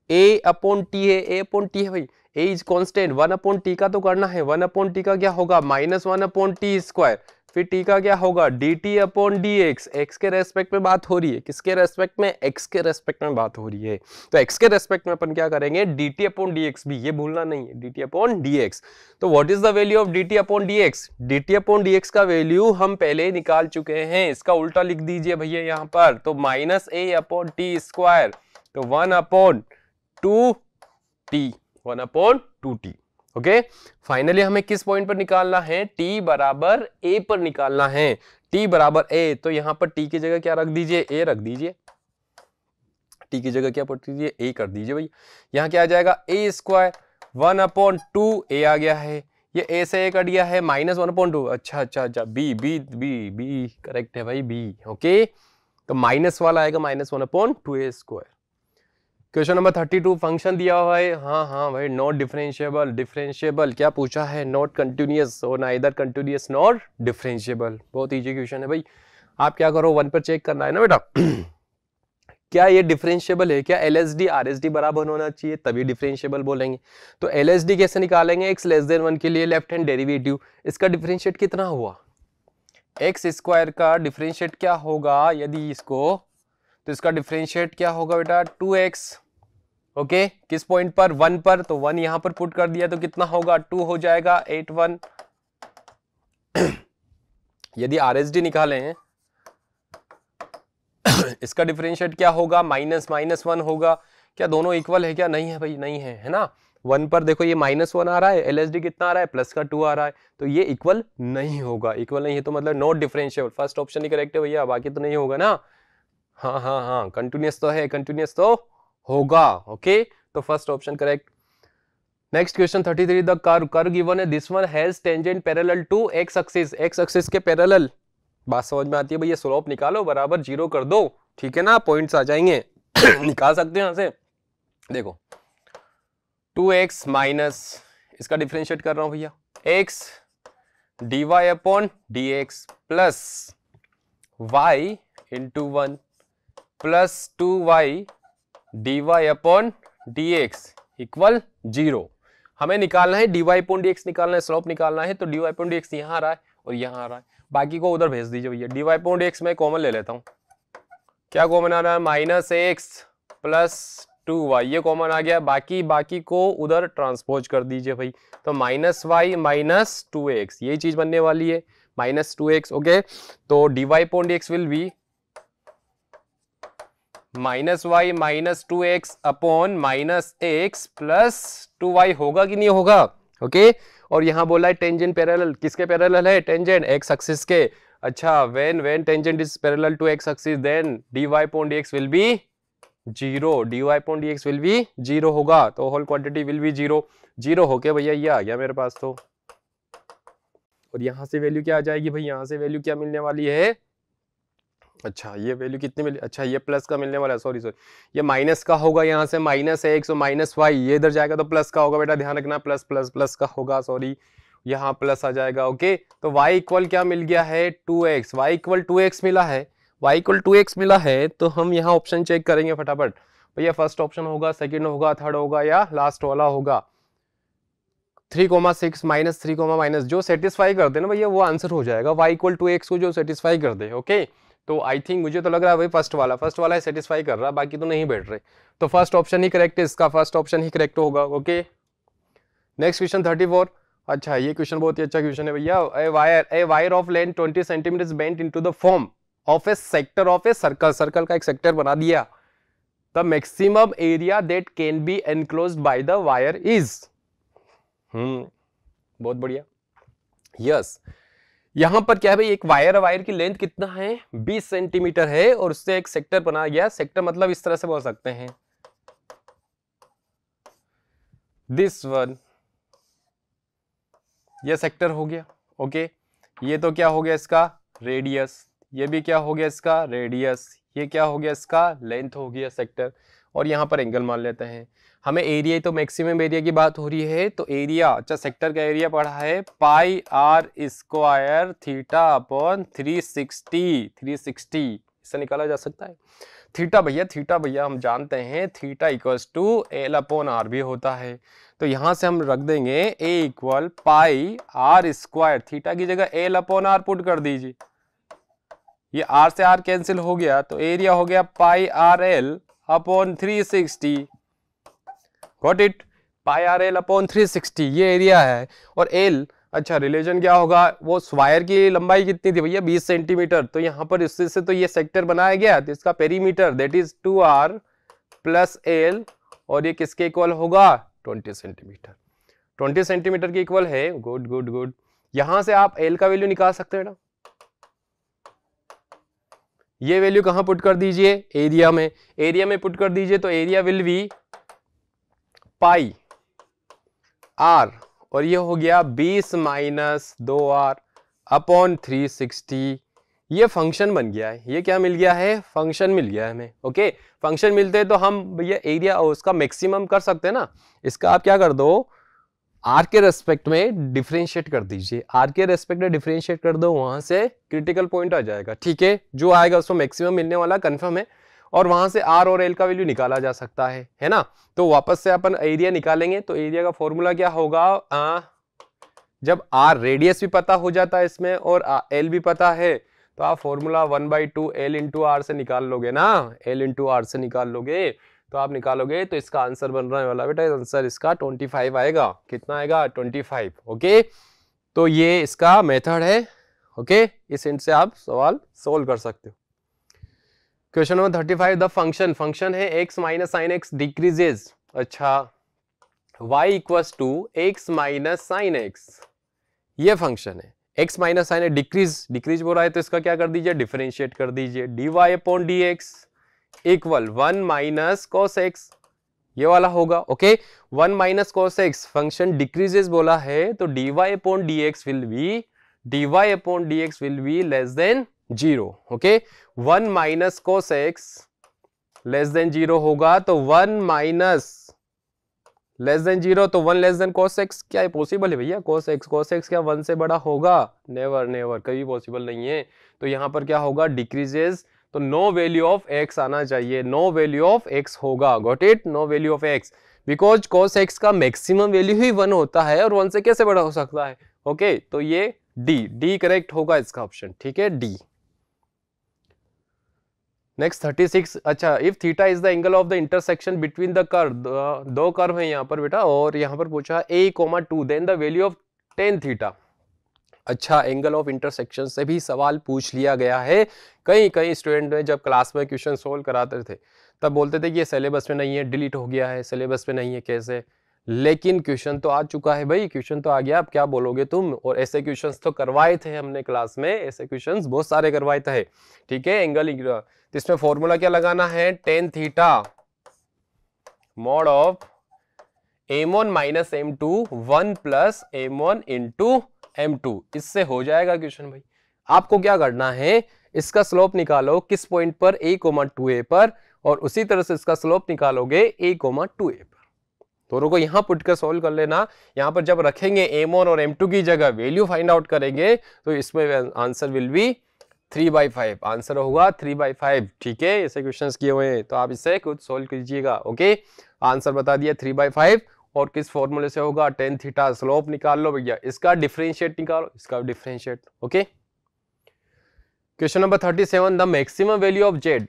a upon t है, a अपॉन t है भाई, a is constant, 1 upon t का तो करना है, 1 अपॉन t का क्या होगा, -1 अपॉन t स्क्वायर, फिर t का क्या होगा, dt अपॉन dx, x के रेस्पेक्ट में बात हो रही है, किसके रेस्पेक्ट में, x के रेस्पेक्ट में बात हो रही है, तो x के रेस्पेक्ट में अपन क्या करेंगे, dt अपॉन dx भी, ये भूलना नहीं है, dt अपॉन dx। तो what is the value of dt upon dx, dt upon dx का वैल्यू हम पहले ही निकाल चुके हैं, इसका उल्टा लिख दीजिए भैया यहाँ पर, तो -a अपॉन t स्क्वायर, तो 1 upon 2t, 1 upon 2t, okay. Finally हमें किस पॉइंट पर निकालना है, t बराबर a पर निकालना है, t बराबर a, तो यहां पर t की जगह क्या रख दीजिए, a रख दीजिए, t की जगह क्या पढ़ दीजिए, a कर दीजिए भाई, यहां क्या आ जाएगा, a स्क्वायर 1 अपॉन 2 a आ गया है, ये a से a कट गया है, -1 अपॉन 2, अच्छा अच्छा अच्छा, b करेक्ट है भाई, b, ओके, तो माइनस वाला आएगा -1 upon 2a square. Question number 32, function दिया हुआ है, हाँ हाँ भाई, नॉट डिफरेंशिएबल, डिफरेंशिएबल क्या पूछा है, नॉट कंटिन्यूअस और नाइदर कंटिन्यूअस नॉट डिफरेंशिएबल, बहुत इजी क्वेश्चन है भाई। आप क्या करो, 1 पर चेक करना है ना बेटा, क्या ये डिफरेंशिएबल है क्या, LSD RSD बराबर होना चाहिए तभी डिफरेंशिएबल बोलेंगे। तो LSD कैसे निकालेंगे, x लेस देन 1 के लिए लेफ्ट हैंड डेरिवेटिव, इसका डिफरेंशिएट कितना हुआ, x स्क्वायर का डिफरेंशिएट क्या होगा यदि इसको, तो इसका डिफरेंशिएट क्या होगा बेटा, 2x, ओके, किस पॉइंट पर, 1 पर, तो 1 यहां पर पुट कर दिया तो कितना होगा, 2 हो जाएगा, 81। यदि RSD निकालें इसका डिफरेंशिएट क्या होगा, -1 होगा, क्या दोनों इक्वल है क्या, नहीं है भाई, नहीं है, है ना। 1 पर देखो ये -1 आ रहा है, LSD कितना आ रहा है, प्लस का 2 आ रहा है, तो ये इक्वल नहीं होगा, इक्वल नहीं है तो मतलब not differentiable, first option he correct है भैया, बाकी तो नहीं होगा ना, हाँ हाँ हाँ, कंटिन्यूअस तो है, कंटिन्यूअस तो होगा, ओके, तो first option correct. Next question 33, the curve given है, this one has tangent parallel to x axis, x axis के पैरेलल, बात समझ में आती है भैया, स्लोप निकालो बराबर 0 कर दो, ठीक है ना, पॉइंट्स आ जाएंगे निकाल सकते हैं यहां से, देखो 2x माइनस, इसका डिफरेंशिएट कर रहा हूं भैया, x dy upon dx plus y into 1 plus 2y dy upon dx equal 0। हमें निकालना है dy अपॉन dx निकालना है, स्लोप निकालना है, तो dy अपॉन dx यहाँ आ रहा है और यहाँ आ रहा है, बाकी को उधर भेज दीजिए भैया। dy अपॉन dx मैं कॉमन ले लेता हूँ, क्या कॉमन आ रहा है, -x प्लस 2y, ये कॉमन आ गया, बाकी को उधर ट्रांसपोज कर दीजिए भाई, तो -y माइनस 2x, यही चीज बनने वाली है, -2x, ओके, तो dy upon dx will B -y minus 2x upon -x plus 2y, होगा कि नहीं होगा, ओके। और यहां बोला है टेंजेंट पैरेलल, किसके पैरेलल है, टेंजेंट x एक्सिस के, अच्छा when tangent is parallel to x axis then dy upon dx will be 0, dy upon dx will be 0 होगा, तो होल क्वांटिटी विल बी 0 होके भैया ये आ गया मेरे पास। तो और यहाँ से वैल्यू क्या आ जाएगी भाई, यहाँ से वैल्यू क्या मिलने वाली है, अच्छा ये वैल्यू कितनी मिली, अच्छा ये प्लस का मिलने वाला है, सॉरी ये माइनस का होगा, यहाँ से माइनस एक्स और माइनस वाई, ये इधर जाएगा तो प्लस का होगा बेटा, ध्यान रखना प्लस प्लस प्लस का होगा, सॉरी यहाँ प्लस आ जाएगा। ओके तो y इक्वल क्या मिल गया है 2x, y इक्वल 2x मिला है, y इक्वल 2x मिला है, तो हम यहाँ ऑप्शन चेक करेंगे फटाफट भैया, फर्स्ट ऑप्शन होगा, सेकंड होगा, थर्ड होगा या लास्ट वाला होगा। 3,6 माइनस 3, माइनस जो सेटिस्फाई कर दे ना भैया वो आंसर हो जाएगा, y इक्वल 2x को जो सेटिस्फाई कर दे। ओके तो आई थिंक मुझे तो लग रहा है भाई फर्स्ट वाला है सेटिस्फाई कर रहा, बाकी तो नहीं बैठ रहे, तो फर्स्ट ऑप्शन ही करेक्ट है, इसका फर्स्ट ऑप्शन ही करेक्ट होगा। Okay next question 34। अच्छा ये क्वेश्चन बहुत ही अच्छा क्वेश्चन है भैया। A wire of length 20 centimetre bent into the form of a sector of a circle, circle का एक सेक्टर बना दिया, the maximum area that can be enclosed by the wire is, बहुत बढ़िया, यस यहां पर क्या है भाई, एक वायर की लेंथ कितना है 20 सेंटीमीटर है और उससे एक सेक्टर बनाया गया, सेक्टर मतलब इस तरह से बोल सकते हैं दिस वन, ये सेक्टर हो गया। ओके ये तो क्या हो गया इसका रेडियस, ये भी क्या हो गया इसका रेडियस, ये क्या हो गया इसका लेंथ हो गया सेक्टर, और यहाँ पर एंगल मान लेते हैं। हमें एरिया तो मैक्सिमम एरिया की बात हो रही है, तो एरिया अच्छा सेक्टर का एरिया पढ़ा है pi R square theta upon 360 इससे निकाला जा सकता है। थीटा भैया हम जानते हैं theta equals to L upon R भी होता है, तो यहां से हम रख देंगे A equal pi R square, theta की जगह एल अपॉन आर पुट कर दीजिए, ये आर से आर कैंसिल हो गया, तो एरिया हो गया pi R L upon 360, got it, pi R L upon 360 ये एरिया है, और एल अच्छा रिलेशन क्या होगा, वो वायर की लंबाई कितनी थी भैया 20 सेंटीमीटर, तो यहाँ पर इससे से तो ये सेक्टर बनाया गया, तो इसका perimeter that is 2r plus L, और ये किसके इक्वल होगा 20 सेंटीमीटर, 20 सेंटीमीटर के इक्वल है। गुड गुड गुड, यहां से आप एल का वैल्यू निकाल सकते हैं ना, ये वैल्यू कहां पुट कर दीजिए एरिया में पुट कर दीजिए, तो area will be pi R, और ये हो गया 20 माइनस 2r अपॉन 360, ये फंक्शन बन गया है, ये क्या मिल गया है फंक्शन मिल गया है हमें। ओके फंक्शन मिलते हैं तो हम भैया एरिया उसका मैक्सिमम कर सकते हैं ना, इसका आप क्या कर दो आर के रेस्पेक्ट में डिफरेंशिएट कर दीजिए, आर के रेस्पेक्ट में डिफरेंशिएट कर दो, वहां से क्रिटिकल पॉइंट आ जाएगा, ठीक है जो आएगा उसको मैक्सिमम मिलने वाला कंफर्म है, और वहां से आर और एल का वैल्यू निकाला जा सकता है ना। तो वापस से अपन एरिया निकालेंगे, तो एरिया का फॉर्मूला क्या होगा, जब आर रेडियस भी पता हो जाता है इसमें और एल भी पता है, तो आप फॉर्मूला 1/2 एल इंटू आर से निकाल लोगे ना, एल इंटू आर से निकाल लोगे, तो आप निकालोगे तो इसका आंसर बन रहा है वाला बेटा, आंसर इसका 25 आएगा, कितना आएगा 25। ओके तो ये इसका मेथड है। ओके इस हिंट से आप सवाल सोल्व कर सकते हो। क्वेश्चन नंबर 35, द फंक्शन है x minus sine x decreases, अच्छा y equals to x minus sine x, ये फंक्शन है x माइनस साइन डिक्रीज बोल रहा है, तो इसका क्या कर दीजिए डिफरेंशिएट कर दीजिए, dy upon dx equal 1 minus cos x, ये वाला होगा। Okay 1 minus cos x function decreases बोला है, तो dy upon dx will be less than 0। Okay 1 minus cos x less than 0 होगा, तो 1 माइनस लेस देन 0, तो 1 लेस देन कॉस एक्स, क्या ये पॉसिबल है भैया कॉस एक्स क्या 1 से बड़ा होगा, नेवर कभी पॉसिबल नहीं है। तो यहां पर क्या होगा डिक्रीजेस, तो नो वैल्यू ऑफ एक्स आना चाहिए, नो वैल्यू ऑफ एक्स होगा, got it, no value of x, because cos x का मैक्सिमम वैल्यू ही 1 होता है और 1 से कैसे बड़ा हो सकता है। ओके तो ये डी करेक्ट होगा इसका ऑप्शन, ठीक है डी। नेक्स्ट 36, अच्छा if theta is the angle of the intersection between the curve, दो कर्व है यहाँ पर बेटा, और यहाँ पर पूछा a,2 then the value of tan theta. अच्छा एंगल ऑफ इंटरसेक्शन से भी सवाल पूछ लिया गया है, कई स्टूडेंट ने जब क्लास में क्वेश्चन सोल्व कराते थे तब बोलते थे कि ये सिलेबस में नहीं है, डिलीट हो गया है, सिलेबस में नहीं है कैसे, लेकिन क्वेश्चन तो आ चुका है भाई, क्वेश्चन तो आ गया, अब क्या बोलोगे तुम। और ऐसे क्वेश्चंस तो करवाए थे हमने क्लास में, ऐसे क्वेश्चंस बहुत सारे करवाए थे, ठीक है। एंगल तो इसमें फॉर्मूला क्या लगाना है, tan theta mod of m1 minus m2 1 plus m1 into m2, इससे हो जाएगा क्वेश्चन भाई। आपको क्या करना है, इसका स्लोप निकालो किस पॉइंट पर, a, 2a पर, और उसी तरह से इसका स्लोप निकालोगे a, 2a पर। दोनों को यहां पुट कर सोल्व कर लेना। यहां पर जब रखेंगे m1 और m2 की जगह वैल्यू फाइंड आउट करेंगे तो इसमें आंसर विल बी 3/5, आंसर होगा 3/5, ठीक है। ऐसे क्वेश्चंस किए हुए हैं तो आप इसे खुद सोल्व कीजिएगा, ओके। आंसर बता दिया 3/5, और किस फॉर्मूले से होगा, टेन थीटा, स्लोप निकाल लो भैया, इसका डिफरेंशिएट निकालो, इसका differentiate, okay. Question number 37, the maximum value of Z,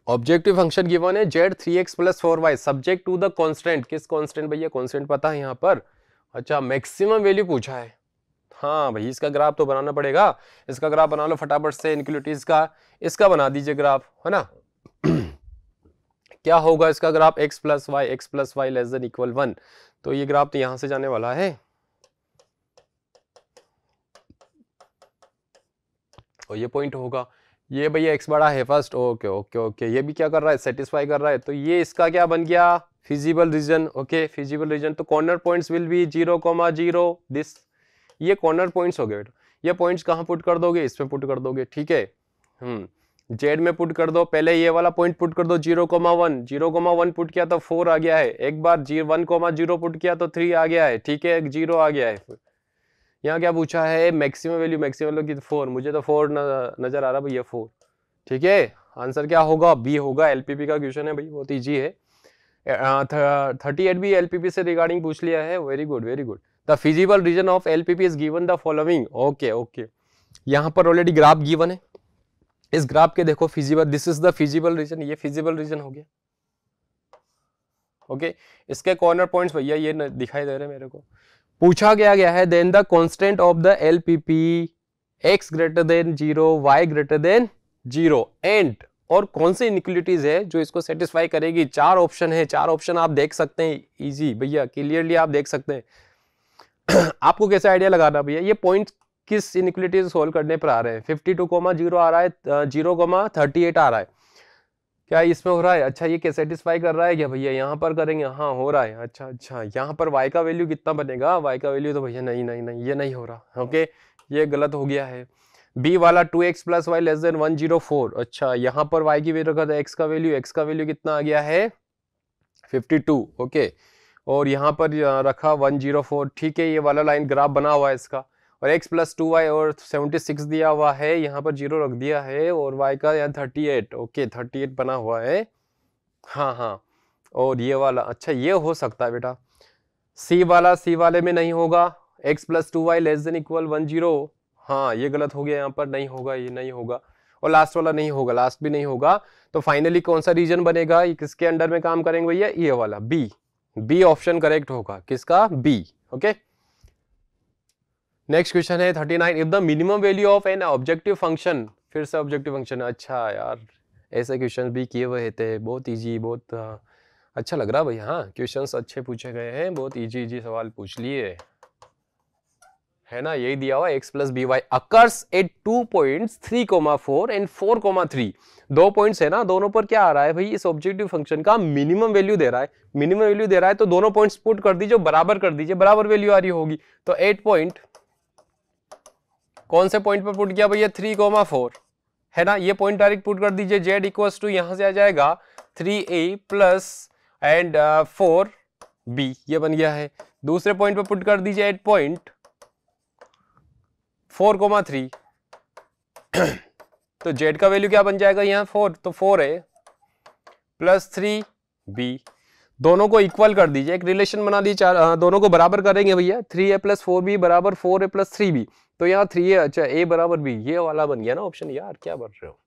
objective function given है Z 3x + 4y subject to the constant, किस कांस्टेंट भैया, कांस्टेंट पता है यहाँ पर, अच्छा मैक्सिमम वैल्यू पूछा है। हाँ भाई इसका ग्राफ तो बनाना पड़ेगा, इसका ग्राफ बना लो फटाफट से, इनइक्वालिटीज का, इसका बना दीजिए ग्राफ, है ना। क्या होगा इसका ग्राफ, x + y <= 1, तो ये ग्राफ तो यहां से जाने वाला है, और ये पॉइंट होगा, ये भैया x बड़ा है फर्स्ट, ओके ओके ओके, ये भी क्या कर रहा है, सेटिस्फाई कर रहा है, तो ये इसका क्या बन गया, feasible region, okay feasible region. तो corner points will be 0,0 this, ये कॉर्नर पॉइंट्स हो गए बेटा। ये पॉइंट्स कहाँ पुट कर दोगे, इसमें पुट कर दोगे, ठीक है। जेड में पुट कर दो, पहले ये वाला पॉइंट पुट कर दो 0,1, 0,1 पुट किया तो 4 आ गया है, एक बार 1,0 पुट किया तो 3 आ गया है, ठीक है, 0 आ गया है। यहाँ क्या पूछा है, मैक्सिमम वैल्यू की 4, मुझे तो 4 नजर आ रहा भैया 4, ठीक है। आंसर क्या होगा, बी होगा, एलपीपी का क्वेश्चन है भाई, बहुत इजी है। 38 भी एलपीपी से रिगार्डिंग पूछ लिया है, very good very good. The feasible region of LPP is given the following, okay okay, यहाँ पर ऑलरेडी ग्राफ गिवन है, इस ग्राफ के देखो feasible, this is the feasible region, ये फिजिबल रीजन हो गया, ओके। इसके कॉर्नर पॉइंट्स भैया ये दिखाई दे रहे हैं मेरे को। पूछा गया है then the constant of the LPP x > 0 y > 0 and, और कौन सी इनइक्वालिटीज है जो इसको सेटिस्फाई करेगी। 4 ऑप्शन है, 4 ऑप्शन आप देख सकते हैं, इजी भैया, क्लियरली आप देख सकते हैं। आपको कैसे आइडिया लगाना भैया, ये पॉइंट किस इनइक्वालिटी से सोल्व करने पर आ रहे हैं, 52,0 आ रहा है, 0,38 आ रहा है, क्या इसमें हो रहा है, अच्छा ये क्या सेटिस्फाई कर रहा है क्या भैया, यहाँ पर करेंगे, हाँ हो रहा है, अच्छा अच्छा। यहाँ पर y का वैल्यू कितना बनेगा, y का वैल्यू तो भैया नहीं नहीं नहीं, ये नहीं हो रहा, ओके, ये गलत हो गया है। b वाला 2x + y <= 104, अच्छा यहाँ पर y की वैल्यू रखा था, x का वैल्यू कितना आ गया है 52, ओके, और यहाँ पर रखा 104, ठीक है। ये वाला लाइन ग्राफ बना हुआ है इसका, और x + 2y और 76 दिया हुआ है, यहाँ पर 0 रख दिया है, और y का यहाँ 38, ओके 38 बना हुआ है, हाँ हाँ। और ये वाला, अच्छा ये हो सकता है बेटा, c वाले में नहीं होगा, x + 2y <= 10, हाँ ये गलत हो गया, यहाँ पर नहीं होगा, ये नहीं होगा, और लास्ट वाला नहीं होगा, लास्ट भी नहीं होगा। तो फाइनली कौन सा रीजन बनेगा, किसके अंडर में काम करेंगे भैया, ये वाला बी ऑप्शन करेक्ट होगा, किसका, बी, ओके। नेक्स्ट क्वेश्चन है 39, if the minimum value of an objective function, फिर से ऑब्जेक्टिव फंक्शन, अच्छा यार ऐसे क्वेश्चन भी किए हुए थे, बहुत इजी, बहुत अच्छा लग रहा भैया, हाँ क्वेश्चंस अच्छे पूछे गए हैं, बहुत इजी सवाल पूछ लिए, है ना। यही दिया हुआ x + by occurs at 2 points 3,4 and 4,3, 2 points है ना, दोनों पर क्या आ रहा है भाई, इस ऑब्जेक्टिव फंक्शन का मिनिमम वैल्यू दे रहा है, मिनिमम वैल्यू दे रहा है, तो दोनों पॉइंट्स पुट कर दीजिए, बराबर कर दीजिए, बराबर वैल्यू आ रही होगी। तो 8 पॉइंट कौन से पॉइंट पर पुट किया भैया, 3,4, है ना, ये पॉइंट डायरेक्ट पुट कर दीजिए, z = यहां से आ जाएगा 3a + एंड 4b, ये बन गया है। दूसरे पॉइंट पर पुट कर दीजिए 8 पॉइंट 4,3, तो z का वैल्यू क्या बन जाएगा यहाँ 4, तो 4a + 3b, दोनों को इक्वल कर दीजिए, एक रिलेशन बना दीजिए, दोनों को बराबर करेंगे भैया, 3a + 4b = 4a + 3b, तो यहाँ 3a, अच्छा a = b, ये वाला बन गया ना ऑप्शन, यार क्या बन रहे हो,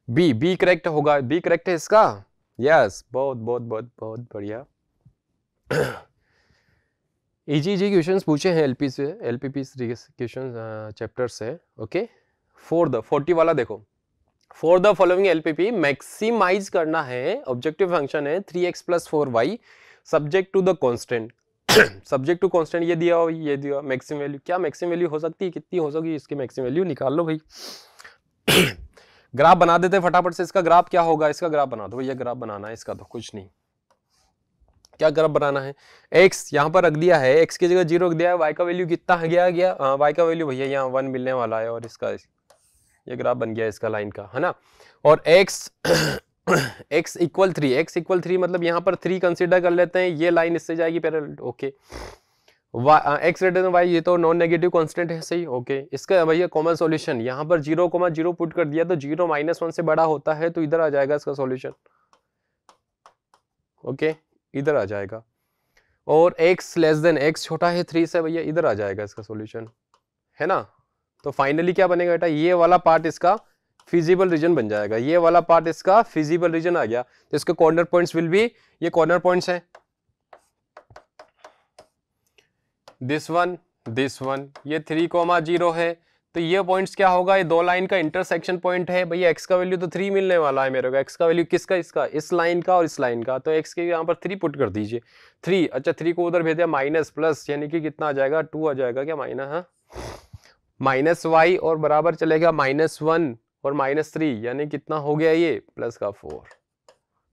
बी करेक्ट होगा, बी करेक्ट है इसका, यस, बहुत बहुत बहुत बहुत बढ़िया। इजी क्वेश्चंस पूछे हैं एलपीपी क्वेश्चन चैप्टर से, ओके। 40 वाला देखो, for the following LPP maximise करना है, ऑब्जेक्टिव फंक्शन है 3x + 4y subject to the constant, subject to constant ये दिया हो, ये दिया मैक्सिमम वैल्यू, क्या मैक्सिमम वैल्यू हो सकती है, कितनी हो सकती है, इसकी मैक्सिमम वैल्यू निकाल लो भाई। ग्राफ बना देते हैं फटाफट से, इसका ग्राफ क्या होगा, इसका ग्राफ बना दो भैया, ग्राफ बनाना है इसका, तो कुछ नहीं, क्या ग्राफ बनाना है, x यहाँ पर रख दिया है, x की जगह 0 रख दिया है, y का वैल्यू कितना गया y का वैल्यू भैया यहाँ 1 मिलने वाला है, और इसका ये ग्राफ बन गया इसका लाइन का, है ना। और x x इक्वल 3 मतलब यहाँ पर 3 कंसीडर कर लेते हैं, ये लाइन इससे जाएगी parallel, okay. x greater than y, ये तो नॉन नेगेटिव कांस्टेंट है, सही, ओके। इसका भैया कॉमन सॉल्यूशन, यहाँ पर 0,0 पुट कर दिया तो 0 -1 से बड़ा होता है, तो इधर आ जाएगा इसका सॉल्यूशन, ओके, इधर आ जाएगा। और x लेस देन x छोटा है 3 से भैया, इधर आ जाएगा इसका सॉल्यूशन, है ना। तो फाइनली क्या बनेगा बेटा, ये वाला पार्ट इसका फिजिबल रीजन बन जाएगा, ये वाला पार्ट इसका फिजिबल रीजन आ गया, तो इसके कॉर्नर पॉइंट्स विल बी, ये कॉर्नर पॉइंट्स हैं, दिस वन, ये 3,0 है, तो ये पॉइंट्स क्या होगा, ये दो लाइन का इंटरसेक्शन पॉइंट है भैया। x का वैल्यू तो 3 मिलने वाला है मेरे को, x का वैल्यू किसका, इसका, इस लाइन का और इस लाइन का, तो x के यहाँ पर 3 पुट कर दीजिए, 3, अच्छा 3 को उधर भेज दिया, माइनस प्लस, यानी कि कितना आ जाएगा, 2 आ जाएगा क्या, माइनस y और बराबर चलेगा -1 और -3, यानी कितना हो गया ये, प्लस का 4,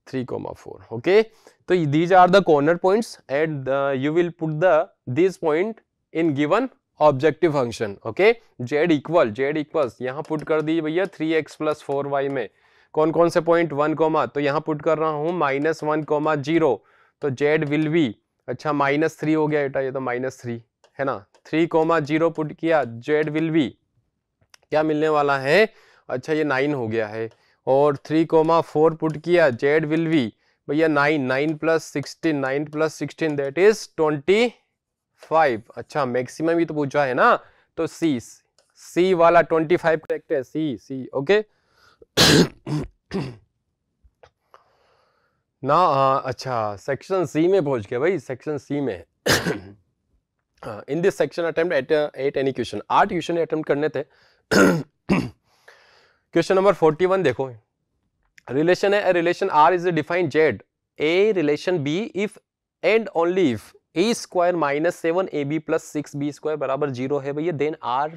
3,4, ओके। तो these are the corner points and you will put this point in given objective function, okay. z equals यहाँ पुट कर दीजिए भैया 3x + 4y में, कौन कौन से पॉइंट, 1, तो यहाँ पुट कर रहा हूँ -1,0, तो z विल बी, अच्छा -3 हो गया बेटा, ये तो -3 है ना, 3,0 पुट किया, z विल बी क्या मिलने वाला है, अच्छा ये 9 हो गया है, और 3,4 पुट किया, z विल बी भैया 9 + 16 दैट इज 25, अच्छा मैक्सिमम ही तो पूछा है ना, तो सी वाला 25 करेक्ट है, सी ओके ना। हाँ अच्छा, सेक्शन सी में पहुंच गया भाई, सेक्शन सी में in this section attempt at any question, 8 question attempt करने थे। क्वेश्चन नंबर 41 देखो, रिलेशन है, relation R is defined Z, A relation B if and only if a square -7ab + 6b square बराबर 0 है भैया, then R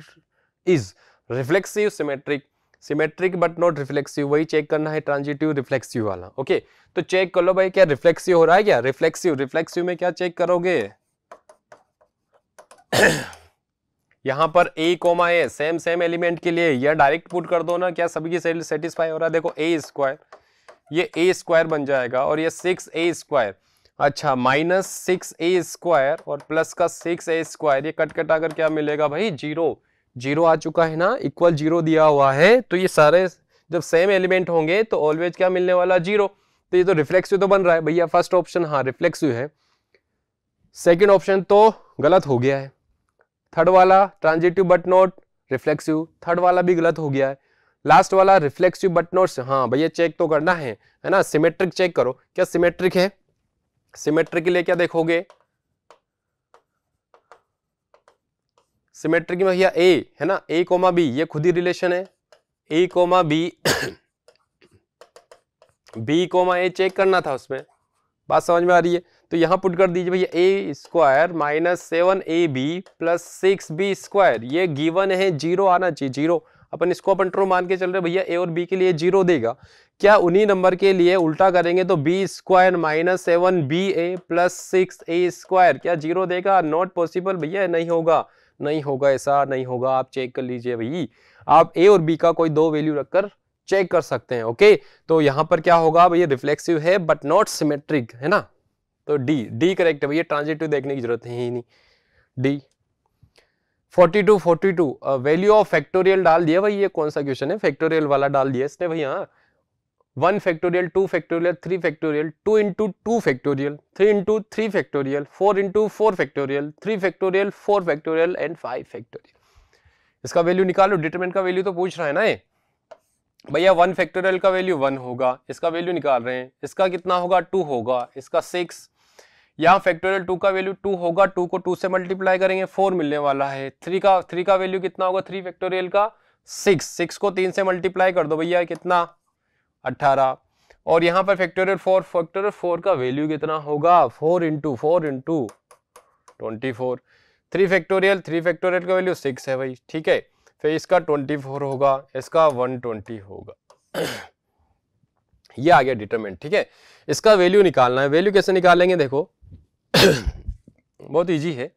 is reflexive, symmetric but not reflexive, वही check करना है, ट्रांजिटिव रिफ्लेक्सिव वाला, okay. तो चेक कर लो भाई, क्या रिफ्लेक्सिव हो रहा है क्या, रिफ्लेक्सिव में क्या चेक करोगे यहाँ पर a, सेम एलिमेंट के लिए या डायरेक्ट पुट कर दो ना, क्या सभी की सेटिस्फाई हो रहा है, देखो a स्क्वायर, ये a स्क्वायर बन जाएगा, और ये 6a स्क्वायर, अच्छा -6a स्क्वायर और प्लस का 6a स्क्वायर, ये कट कर क्या मिलेगा भाई, 0 आ चुका है ना, इक्वल 0 दिया हुआ है, तो ये सारे जब सेम एलिमेंट होंगे तो ऑलवेज क्या मिलने वाला, 0, तो ये तो रिफ्लेक्सिव तो बन रहा है भैया, फर्स्ट ऑप्शन हाँ रिफ्लेक्सिव है, सेकेंड ऑप्शन तो गलत हो गया है, थर्ड वाला transitive but not reflexive, third वाला भी गलत हो गया है, लास्ट वाला रिफ्लेक्सिव बट नॉट, हाँ भैया चेक तो करना है ना, सिमेट्रिक चेक करो, क्या सिमेट्रिक है, सिमेट्रिक के लिए क्या देखोगे, सिमेट्रिक में भैया A है ना, A, B ये खुद ही रिलेशन है, A, B B, A check करना था, उसमें बात समझ में आ रही है, तो यहां पुट कर दीजिए भैया a square -7ab + 6b square, ये गिवन है, 0 आना चाहिए, 0, अपन इसको अपन ट्रू मान के चल रहे भैया, a और b के लिए 0 देगा, क्या उन्हीं नंबर के लिए उल्टा करेंगे तो b square -7ba + 6a square क्या 0 देगा, नॉट पॉसिबल भैया, नहीं होगा, ऐसा नहीं होगा, आप चेक कर लीजिए भाई, आप a और b का कोई दो वैल्यू रखकर चेक कर सकते हैं, ओके। तो यहां पर क्या होगा भैया, रिफ्लेक्सिव है बट नॉट सिमेट्रिक, है ना, तो डी करेक्ट है भैया, ट्रांजिटिव देखने की जरूरत है ही नहीं, डी। 42 वैल्यू ऑफ फैक्टोरियल डाल दिया भाई, ये कौन सा क्वेश्चन है, फैक्टोरियल वाला डाल दिया इसने भैया, 1 factorial, 2 factorial, 3 factorial, 2 × 2 factorial, 3 × 3 factorial, 4 × 4 factorial, 3 factorial, 4 factorial and 5 factorial. इसका वैल्यू निकालो, डिटरमिनेंट का वैल्यू तो पूछ रहा है ना ये भैया, 1 फैक्टोरियल का वैल्यू 1 होगा, इसका वैल्यू निकाल रहे हैं, इसका कितना होगा 2 होगा, इसका 6, यहाँ फैक्टोरियल 2 का वैल्यू 2 होगा, 2 को 2 से मल्टीप्लाई करेंगे 4 मिलने वाला है, 3 का वैल्यू कितना होगा, 3 फैक्टोरियल का 6 को 3 से मल्टीप्लाई कर दो भैया, कितना 18, और यहाँ पर फैक्टोरियल 4, फैक्टोरियल 4 का वैल्यू कितना होगा 4 इंटू 24। 3 फैक्टोरियल का वैल्यू 6 है भाई, ठीक है। फिर इसका 24 होगा, इसका 120 होगा। ये आ गया डिटरमिनेंट, ठीक है। इसका वैल्यू निकालना है। वैल्यू कैसे निकालेंगे देखो बहुत इजी है।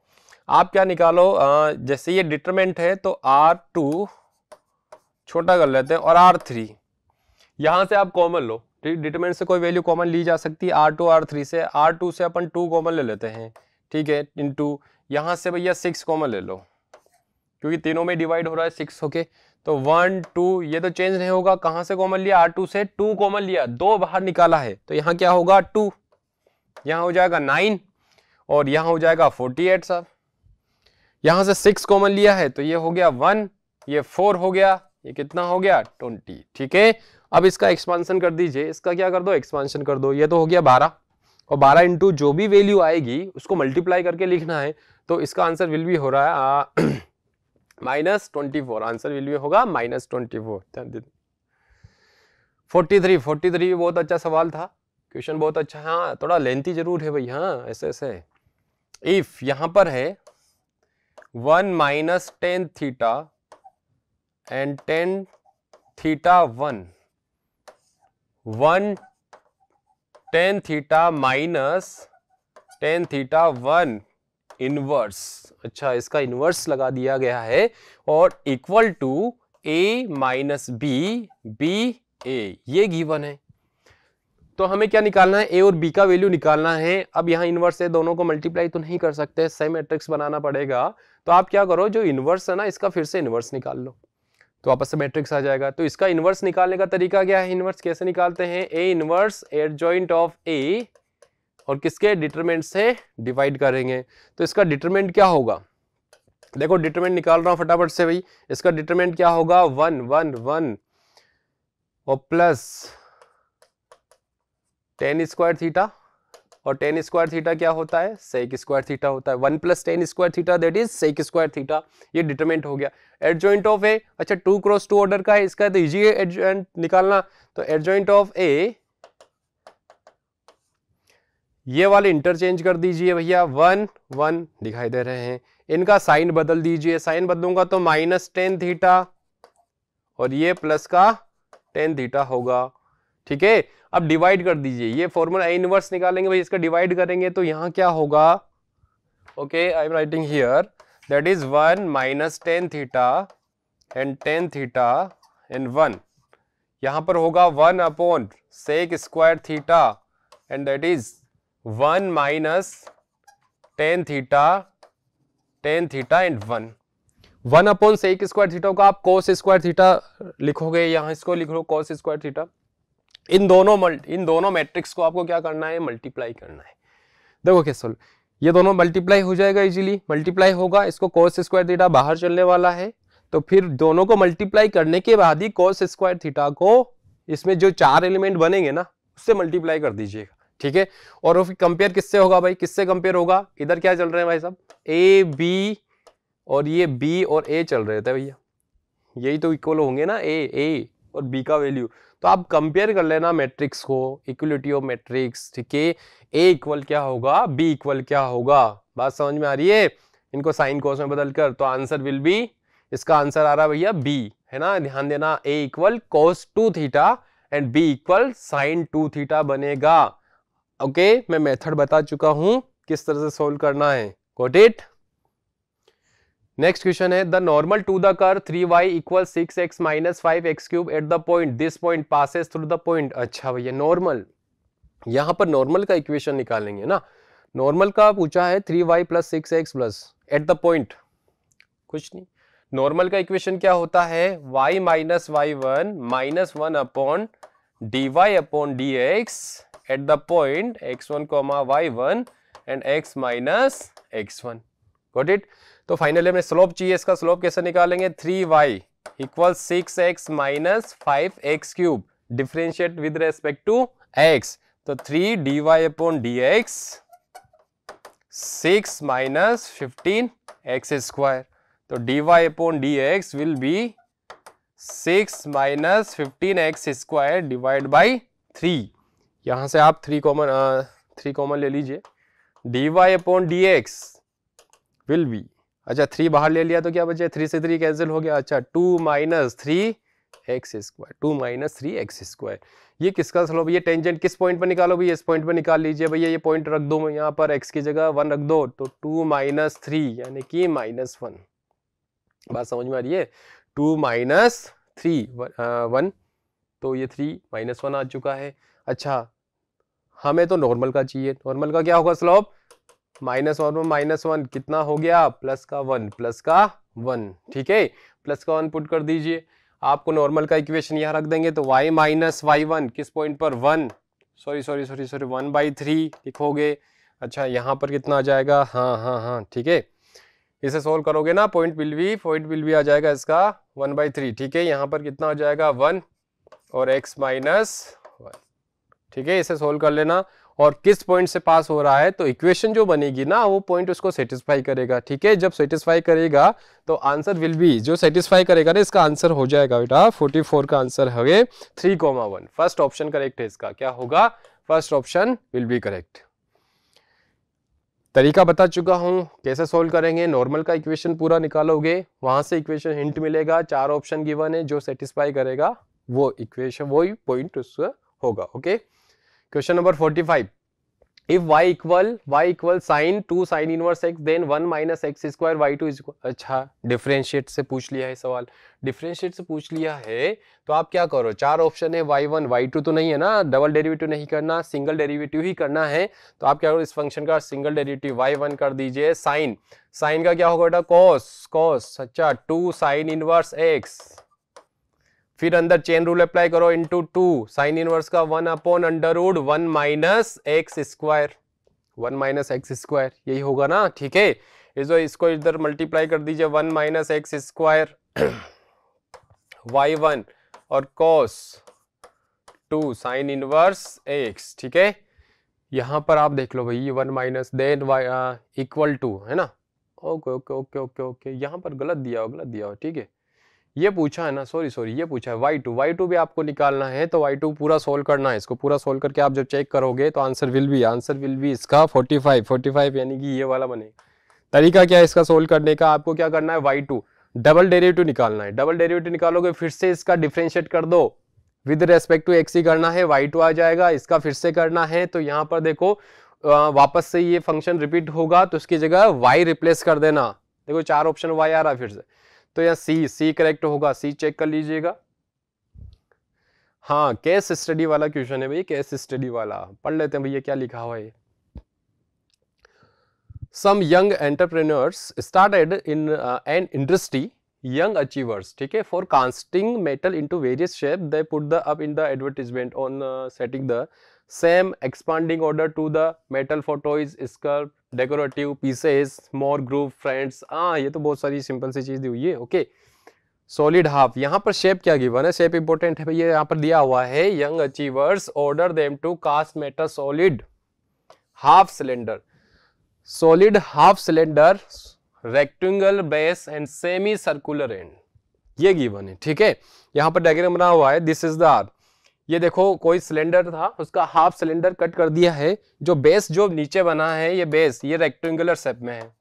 आप क्या निकालो, जैसे ये डिटरमिनेंट है तो R2 छोटा कर लेते हैं और R3 यहां से आप कॉमन लो, ठीक। डिटरमिनेंट से कोई वैल्यू कॉमन ली जा सकती है। R2 R3 से, R2 से अपन 2 कॉमन ले लेते हैं, ठीक है, इनटू यहां से भैया 6 कॉमन ले लो क्योंकि तीनों में डिवाइड हो रहा है 6 होके। तो 1 2 ये तो चेंज नहीं होगा। कहां से कॉमन लिया, R2 से 2 कॉमन लिया, 2 बाहर निकाला है तो यहाँ क्या होगा 2, यहाँ हो जाएगा 9 और यहाँ हो जाएगा 48 साहब। यहाँ से 6 कॉमन लिया है तो ये हो गया 1, ये 4 हो गया, ये कितना हो गया 20, ठीक है। अब इसका एक्सपांशन कर दीजिए, इसका क्या कर दो एक्सपांशन कर दो। ये तो हो गया 12 और 12 इंटू जो भी वैल्यू आएगी उसको मल्टीप्लाई करके लिखना है। तो इसका आंसर विल भी हो रहा है -24। आंसर विल भी होगा -24। 43 बहुत अच्छा सवाल था, क्वेश्चन बहुत अच्छा। हाँ थोड़ा लेंथी जरूर है भाई, हाँ ऐसे ऐसे। इफ यहां पर है 1 minus tan theta and tan theta 1 tan theta minus tan theta 1 inverse. अच्छा इसका इनवर्स लगा दिया गया है और equal to a minus B A, ये गिवन है। तो हमें क्या निकालना है, a और b का वैल्यू निकालना है। अब यहाँ इनवर्स है, दोनों को मल्टीप्लाई तो नहीं कर सकते, सेम मैट्रिक्स बनाना पड़ेगा। तो आप क्या करो, जो इनवर्स है ना इसका फिर से इनवर्स निकाल लो तो आपस में मैट्रिक्स आ जाएगा। तो इसका इनवर्स निकालने का तरीका क्या है, इनवर्स कैसे निकालते हैं, a inverse adjoint of a और किसके डिटरमिनेंट से डिवाइड करेंगे। तो इसका डिटरमिनेंट क्या होगा, देखो डिटरमिनेंट निकाल रहा हूं फटाफट से भाई। इसका डिटरमिनेंट क्या होगा 1 1 1 और प्लस टेन स्क्वायर थीटा, और टेन स्क्वायर थीटा क्या होता है, सेक स्क्वायर थीटा होता है। 1 plus tan square theta that is sec square theta. ये डिटरमिनेंट हो गया। एडजॉइंट ऑफ ए, अच्छा 2 क्रॉस 2 ऑर्डर का है, इसका तो इजी है एडजॉइंट निकालना। तो एडजॉइंट ऑफ ए, ये वाले इंटरचेंज कर दीजिए भैया, 1 1 दिखाई दे रहे हैं। इनका साइन बदल दीजिए, साइन बदलूंगा तो माइनस टेन थीटा और ये प्लस का टेन थीटा होगा, ठीक है। अब डिवाइड कर दीजिए, ये फॉर्मूला ए इनवर्स निकालेंगे भाई, इसका डिवाइड करेंगे तो यहां क्या होगा, okay I am writing here that is 1 minus tan theta and tan theta and 1, यहां पर होगा 1 upon sec square theta and that is 1 minus tan theta and 1 upon sec square theta का आप कोस स्क्वायर थीटा लिखोगे, यहां इसको लिख लो cos square theta. इन दोनों मैट्रिक्स को आपको क्या करना है, मल्टीप्लाई करना है। देखो कैसे, ये दोनों मल्टीप्लाई हो जाएगा, इजीली मल्टीप्लाई होगा। इसको कोस स्क्वायर थीटा बाहर चलने वाला है तो फिर दोनों को मल्टीप्लाई करने के बाद ही कोस स्क्वायर थीटा को इसमें जो 4 एलिमेंट बनेंगे ना उससे मल्टीप्लाई कर दीजिएगा, ठीक है। और फिर कंपेयर किससे होगा भाई, किससे कंपेयर होगा, इधर क्या चल रहे हैं भाई साहब, ए बी और ये बी और ए चल रहे थे भैया, यही तो इक्वल होंगे ना ए और बी का वैल्यू। तो आप कंपेयर कर लेना मैट्रिक्स को, इक्वलिटी ऑफ मैट्रिक्स, ठीक है। ए इक्वल क्या होगा, बी इक्वल क्या होगा, बात समझ में आ रही है। इनको साइन कोस में बदल कर, तो आंसर विल बी, इसका आंसर आ रहा भैया बी, है ना, ध्यान देना। A equal cos 2 theta and B equal sine 2 theta बनेगा। ओके मैं मेथड बता चुका हूं किस तरह से सोल्व करना है, गॉट इट। नेक्स्ट क्वेश्चन है, the normal to the curve 3y equal 6x minus 5x cube at the point this point passes through the point. अच्छा भैया नॉर्मल, यहां पर नॉर्मल का इक्वेशन निकालेंगे ना। नॉर्मल का पूछा है 3y plus 6x plus at the point, कुछ नहीं। नॉर्मल का इक्वेशन क्या होता है, y minus y1 minus 1 upon dy upon dx at the point x1 y1 and x minus x1, got it. तो फाइनली हमें स्लोप चाहिए, इसका स्लोप कैसे निकालेंगे, 3y equal 6x minus 5x cube, differentiate with respect to x, तो 3 dy upon dx 6 minus 15x square, तो dy upon dx will B 6 minus 15x square divide by 3। यहां से आप 3 कॉमन ले लीजिए, dy/dx विल बी, अच्छा 3 बाहर ले लिया तो क्या बचे, 3 से 3 कैंसिल हो गया, अच्छा 2 - 3x², 2 - 3x²। ये किसका स्लोप, ये टेंजेंट किस पॉइंट पर निकालो भैया, इस पॉइंट पर निकाल लीजिए भैया, ये पॉइंट रख दो यहाँ पर, x की जगह 1 रख दो, तो 2 - 3 यानी कि -1। बात समझ में आ रही है, 2 - 3 1, तो ये 3 -1 आ चुका है। अच्छा हमें तो नॉर्मल का चाहिए, नॉर्मल का क्या होगा स्लोप, -1 में -1 कितना हो गया, प्लस का 1, ठीक है, प्लस का 1 पुट कर दीजिए। आपको नॉर्मल का इक्वेशन यहाँ रख देंगे, तो y - y1 किस पॉइंट पर 1, सॉरी 1/3 लिखोगे। अच्छा यहाँ पर कितना आ जाएगा, हाँ ठीक है, इसे सोल्व करोगे ना, पॉइंट विल भी आ जाएगा इसका 1/3, ठीक है, यहाँ पर कितना हो जाएगा 1 और x - 1, ठीक है, इसे सोल्व कर लेना। और किस पॉइंट से पास हो रहा है, तो इक्वेशन जो बनेगी ना वो पॉइंट उसको सेटिस्फाई करेगा, ठीक है, जब सेटिस्फाई करेगा तो आंसर विल बी, जो सेटिस्फाई करेगा ना इसका आंसर हो जाएगा बेटा 44 का आंसर है 3,1। फर्स्ट ऑप्शन करेक्ट है इसका, क्या होगा, first option will be correct. तरीका बता चुका हूं कैसे सोल्व करेंगे, नॉर्मल का इक्वेशन पूरा निकालोगे, वहां से इक्वेशन हिंट मिलेगा, 4 ऑप्शन गिवन है, जो सेटिस्फाई करेगा वो इक्वेशन वही पॉइंट उसका होगा। Okay, question number 45, if y equal sin 2 sin inverse x then 1 - x² y2 is equal, अच्छा डिफरेंशिएट से पूछ लिया है सवाल, डिफरेंशिएट से पूछ लिया है तो आप क्या करो, 4 ऑप्शन है, y1 y2 तो नहीं है ना, डबल डेरिवेटिव नहीं करना, सिंगल डेरिवेटिव ही करना है, तो आप क्या करो, इस फंक्शन का सिंगल डेरिवेटिव y1 कर दीजिए, साइन का क्या होगा बेटा, cos, अच्छा 2 sin इनवर्स x, फिर अंदर चेन रूल अप्लाई करो, इंटू 2 साइन इनवर्स का 1/√1 - x², 1 - x², यही होगा ना, ठीक है, इसको इधर मल्टीप्लाई कर दीजिए, 1 - x² y1 और cos 2 साइन इनवर्स x, ठीक है, यहां पर आप देख लो भाई 1 माइनस देन इक्वल टू, है ना, ओके, यहां पर गलत दिया हो, ठीक है, ये पूछा है ना, सॉरी ये पूछा है y2 भी आपको निकालना है, तो y2 पूरा सोल्व करना है, इसको पूरा सोल्व करके आप जब चेक करोगे तो आंसर विल बी इसका 45 यानी कि ये वाला बनेगा। तरीका क्या है इसका सोल्व करने का, आपको क्या करना है, y2 डबल डेरिवेटिव निकालना है, डबल डेरिवेटिव निकालोगे फिर से इसका डिफरेंशिएट कर दो, विद रेस्पेक्ट टू x ही करना है, y2 आ जाएगा, इसका फिर से करना है, तो यहाँ पर देखो वापस से ये फंक्शन रिपीट होगा, तो उसकी जगह y रिप्लेस कर देना, देखो 4 ऑप्शन y आ रहा है फिर से, तो यहाँ सी करेक्ट होगा, सी चेक कर लीजिएगा। हाँ केस स्टडी वाला क्वेश्चन है भाई, केस स्टडी वाला पढ़ लेते हैं भैया क्या लिखा हुआ है। Some young entrepreneurs started in an industry, young achievers, ठीक है, for casting metal into various shape, they put the up in the advertisement on setting the same expanding order to the metal for toys, sculpt, decorative pieces, more group friends। ये तो बहुत सारी simple सी चीज दी हुई है। Okay, solid half, यहाँ पर shape क्या गिवन है, शेप इंपॉर्टेंट है भैया, यहाँ पर दिया हुआ है young achievers order them to cast metal solid half cylinder, solid half cylinder rectangle base and semi circular end, ये गिवन है, ठीक है, यहाँ पर डायग्राम बना हुआ है, दिस इज द आर, ये देखो कोई सिलेंडर था उसका हाफ सिलेंडर कट कर दिया है, जो बेस जो नीचे बना है ये बेस ये रेक्टेंगुलर शेप में है,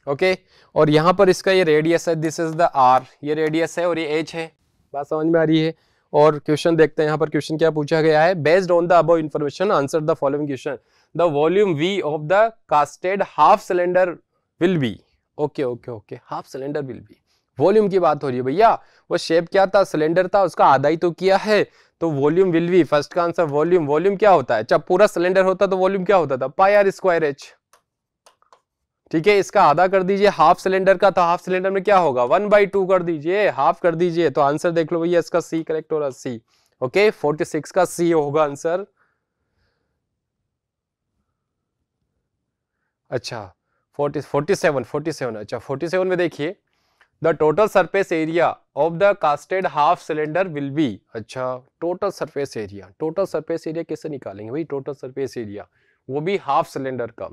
ओके, और यहां पर इसका ये रेडियस है, दिस इज द आर, ये रेडियस है और ये एच है, बात समझ में आ रही है। और क्वेश्चन देखते हैं यहाँ पर क्वेश्चन क्या पूछा गया है, based on the above information answer the following question, the volume we of the casted half cylinder will be, okay half cylinder will be, volume की बात हो रही है भैया, वो शेप क्या था, सिलेंडर था, उसका आधा ही तो किया है, तो वॉल्यूम विल बी, फर्स्ट का आंसर वॉल्यूम क्या होता है, जब पूरा सिलेंडर होता तो वॉल्यूम क्या होता था, पाई आर स्क्वायर एच, ठीक है, इसका आधा कर दीजिए हाफ सिलेंडर का, तो हाफ सिलेंडर में क्या होगा 1/2 कर दीजिए, हाफ कर दीजिए, तो आंसर देख लो भैया इसका सी करेक्ट हो रहा, सी, ओके 46 का सी होगा आंसर। अच्छा 47, अच्छा 47 में देखिए, the total surface area of the casted half cylinder will be, अच्छा टोटल सरफेस एरिया कैसे निकालेंगे भाई, टोटल सरफेस एरिया वो भी हाफ सिलेंडर का,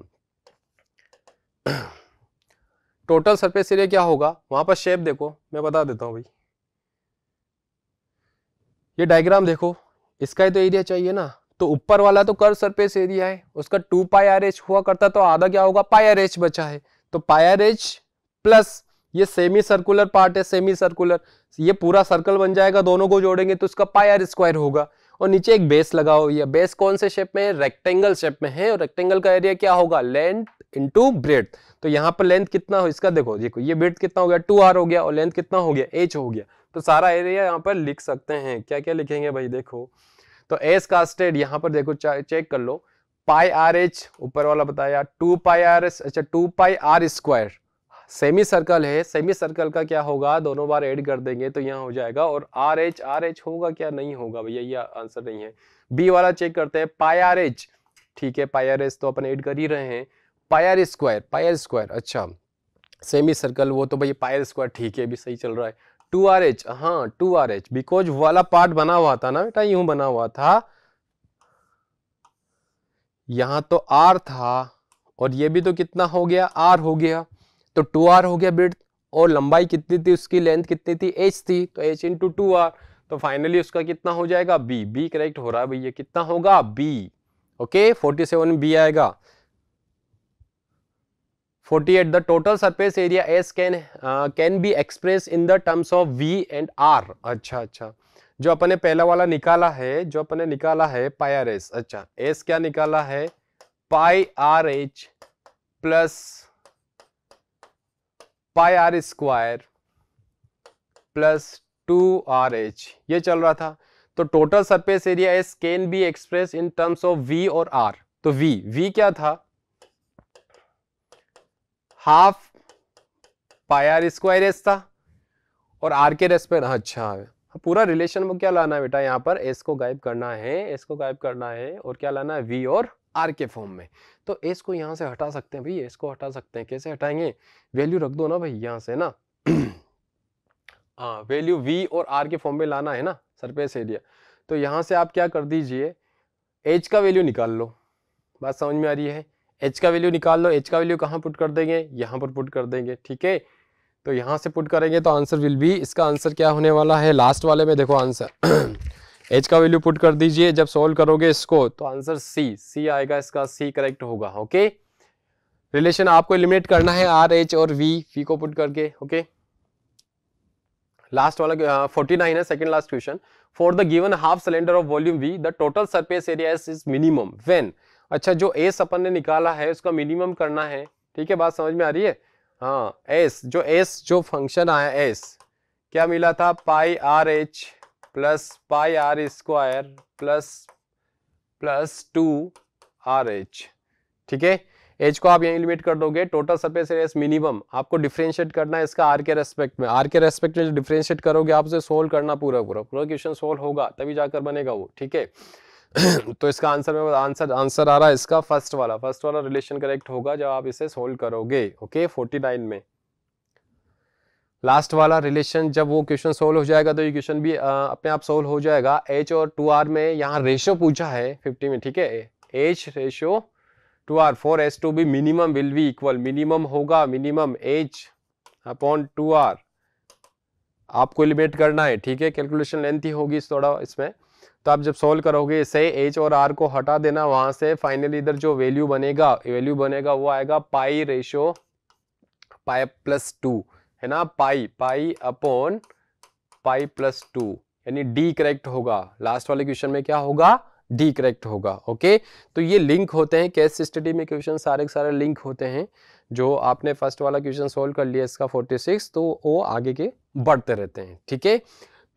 टोटल सरफेस एरिया क्या होगा, वहां पर शेप देखो मैं बता देता हूं भाई, ये डायग्राम देखो, इसका तो एरिया चाहिए ना, तो ऊपर वाला तो कर्व सरफेस एरिया है, उसका 2 पाई आर एच हुआ करता, तो आधा क्या होगा, पाई आर एच बचा है, तो पाई आर एच प्लस ये सेमी सर्कुलर पार्ट है, सेमी सर्कुलर, ये पूरा सर्कल बन जाएगा, दोनों को जोड़ेंगे तो उसका पाई आर स्क्वायर होगा। और नीचे एक बेस लगाओ, ये बेस कौन से शेप में है, रेक्टेंगल शेप में है, और रेक्टेंगल का एरिया क्या होगा, लेंथ इंटू ब्रेड्थ। तो यहाँ पर लेंथ कितना हो, इसका देखो देखो ये ब्रेड्थ कितना हो गया, 2r हो गया, और लेंथ कितना हो गया, h हो गया। तो सारा एरिया यहाँ पर लिख सकते हैं, क्या क्या लिखेंगे भाई, देखो तो एस कास्टेड यहाँ पर देखो चेक कर लो, पाई आर एच ऊपर वाला बताया, 2 पाई आर एस, अच्छा 2 पाई आर स्क्वायर, सेमी सर्कल है, सेमी सर्कल का क्या होगा, दोनों बार ऐड कर देंगे तो यहाँ हो जाएगा, और आर एच होगा क्या, नहीं होगा भैया, ये आंसर नहीं है। बी वाला चेक करते हैं, पाई आर एच, ठीक है पाई आर एच तो अपन ऐड कर ही रहे हैं, पाई आर स्क्वायर, अच्छा सेमी सर्कल वो तो भाई पाई आर स्क्वायर, ठीक है भी सही चल रहा है। 2RH, हाँ 2RH, बिकॉज वाला पार्ट बना हुआ था ना बेटा, यूं बना हुआ था, यहां तो R था, और ये भी तो कितना हो गया, R हो गया, तो 2R हो गया ब्रेड्थ, और लंबाई कितनी थी उसकी, लेंथ कितनी थी, H थी, तो H इंटू 2R, तो फाइनली उसका कितना हो जाएगा, B करेक्ट हो रहा है भैया, कितना होगा B, ओके 47 में B आएगा। 48 the total surface area S can be expressed in the terms of V and R। अच्छा जो अपने पहला वाला निकाला है, पाई आर एस, अच्छा S क्या निकाला है, pi R H plus pi R square plus 2RH, ये चल रहा था। तो total surface area S can be express in terms of V और R, तो V क्या था, half pi R square S था, और आर के रेस्पेक्ट, अच्छा पूरा रिलेशन में क्या लाना है बेटा, यहाँ पर एस को गायब करना है, और क्या लाना है, वी और आर के फॉर्म में। तो एस को यहाँ से हटा सकते हैं भाई, एस को हटा सकते हैं, कैसे हटाएंगे, वैल्यू रख दो ना भाई यहाँ से ना, हाँ वैल्यू वी और आर के फॉर्म में लाना है ना सरफेस एरिया, तो यहाँ से आप क्या कर दीजिए, एच का वैल्यू निकाल लो, बात समझ में आ रही है, h का वैल्यू निकाल लो, h का वैल्यू कहाँ पुट कर देंगे, यहाँ पर पुट कर देंगे, ठीक है, तो यहाँ से पुट करेंगे तो आंसर विल बी, इसका आंसर क्या होने वाला है, लास्ट वाले में देखो आंसर h का वैल्यू पुट कर दीजिए, जब सॉल्व करोगे इसको तो आंसर C आएगा, इसका C करेक्ट होगा, ओके। रिलेशन आपको एलिमिनेट करना है R H और V को पुट करके, ओके। लास्ट वाला 49 है, second last question, for the given half cylinder of volume V the total surface area is minimum when, अच्छा जो एस अपन ने निकाला है उसका मिनिमम करना है, ठीक है बात समझ में आ रही है, हाँ एस जो फंक्शन आया एस क्या मिला था, pi R H plus pi R square plus 2RH, ठीक है, एच को आप यहाँ लिमिट कर दोगे, टोटल सरफेस एरिया मिनिमम आपको डिफरेंशिएट करना है इसका आर के रेस्पेक्ट में, आर के रेस्पेक्ट में जो डिफरेंशिएट करोगे आप उसे सोल्व करना, पूरा क्वेश्चन सोल्व होगा तभी जाकर बनेगा वो, ठीक है। तो इसका आंसर में आंसर आ रहा है इसका फर्स्ट वाला रिलेशन करेक्ट होगा जब आप इसे सोल्व करोगे, ओके 49 में लास्ट वाला रिलेशन, जब वो क्वेश्चन सोल्व हो जाएगा तो ये क्वेश्चन भी अपने आप सोल्व हो जाएगा। H और 2R में यहाँ रेशियो पूछा है 50 में, ठीक है, H ratio 2R for S to be minimum will be equal, minimum होगा मिनिमम H अपॉन 2R, आपको एलिमिनेट करना है, ठीक है, कैलकुलेशन लेंथी होगी थोड़ा इसमें, तो आप जब सोल्व करोगे इसे H और R को हटा देना वहां से, फाइनली इधर जो वैल्यू बनेगा वो आएगा पाई रेशियो पाई प्लस 2 है ना, पाई अपॉन पाई प्लस 2, यानी D करेक्ट होगा, लास्ट वाले क्वेश्चन में क्या होगा, D करेक्ट होगा, ओके। तो ये लिंक होते हैं केस स्टडी में, क्वेश्चन सारे लिंक होते हैं, जो आपने फर्स्ट वाला क्वेश्चन सोल्व कर लिया इसका 46, तो वो आगे के बढ़ते रहते हैं, ठीक है।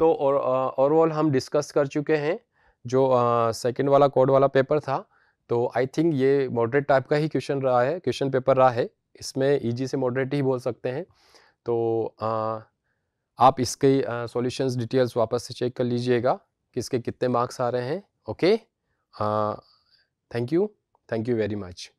तो ओवरऑल हम डिस्कस कर चुके हैं जो सेकंड वाला कोड वाला पेपर था, तो आई थिंक ये मॉडरेट टाइप का ही क्वेश्चन पेपर रहा है, इसमें इजी से मॉडरेट ही बोल सकते हैं। तो आप इसके सॉल्यूशंस डिटेल्स वापस से चेक कर लीजिएगा कि इसके कितने मार्क्स आ रहे हैं, okay. Thank you very much.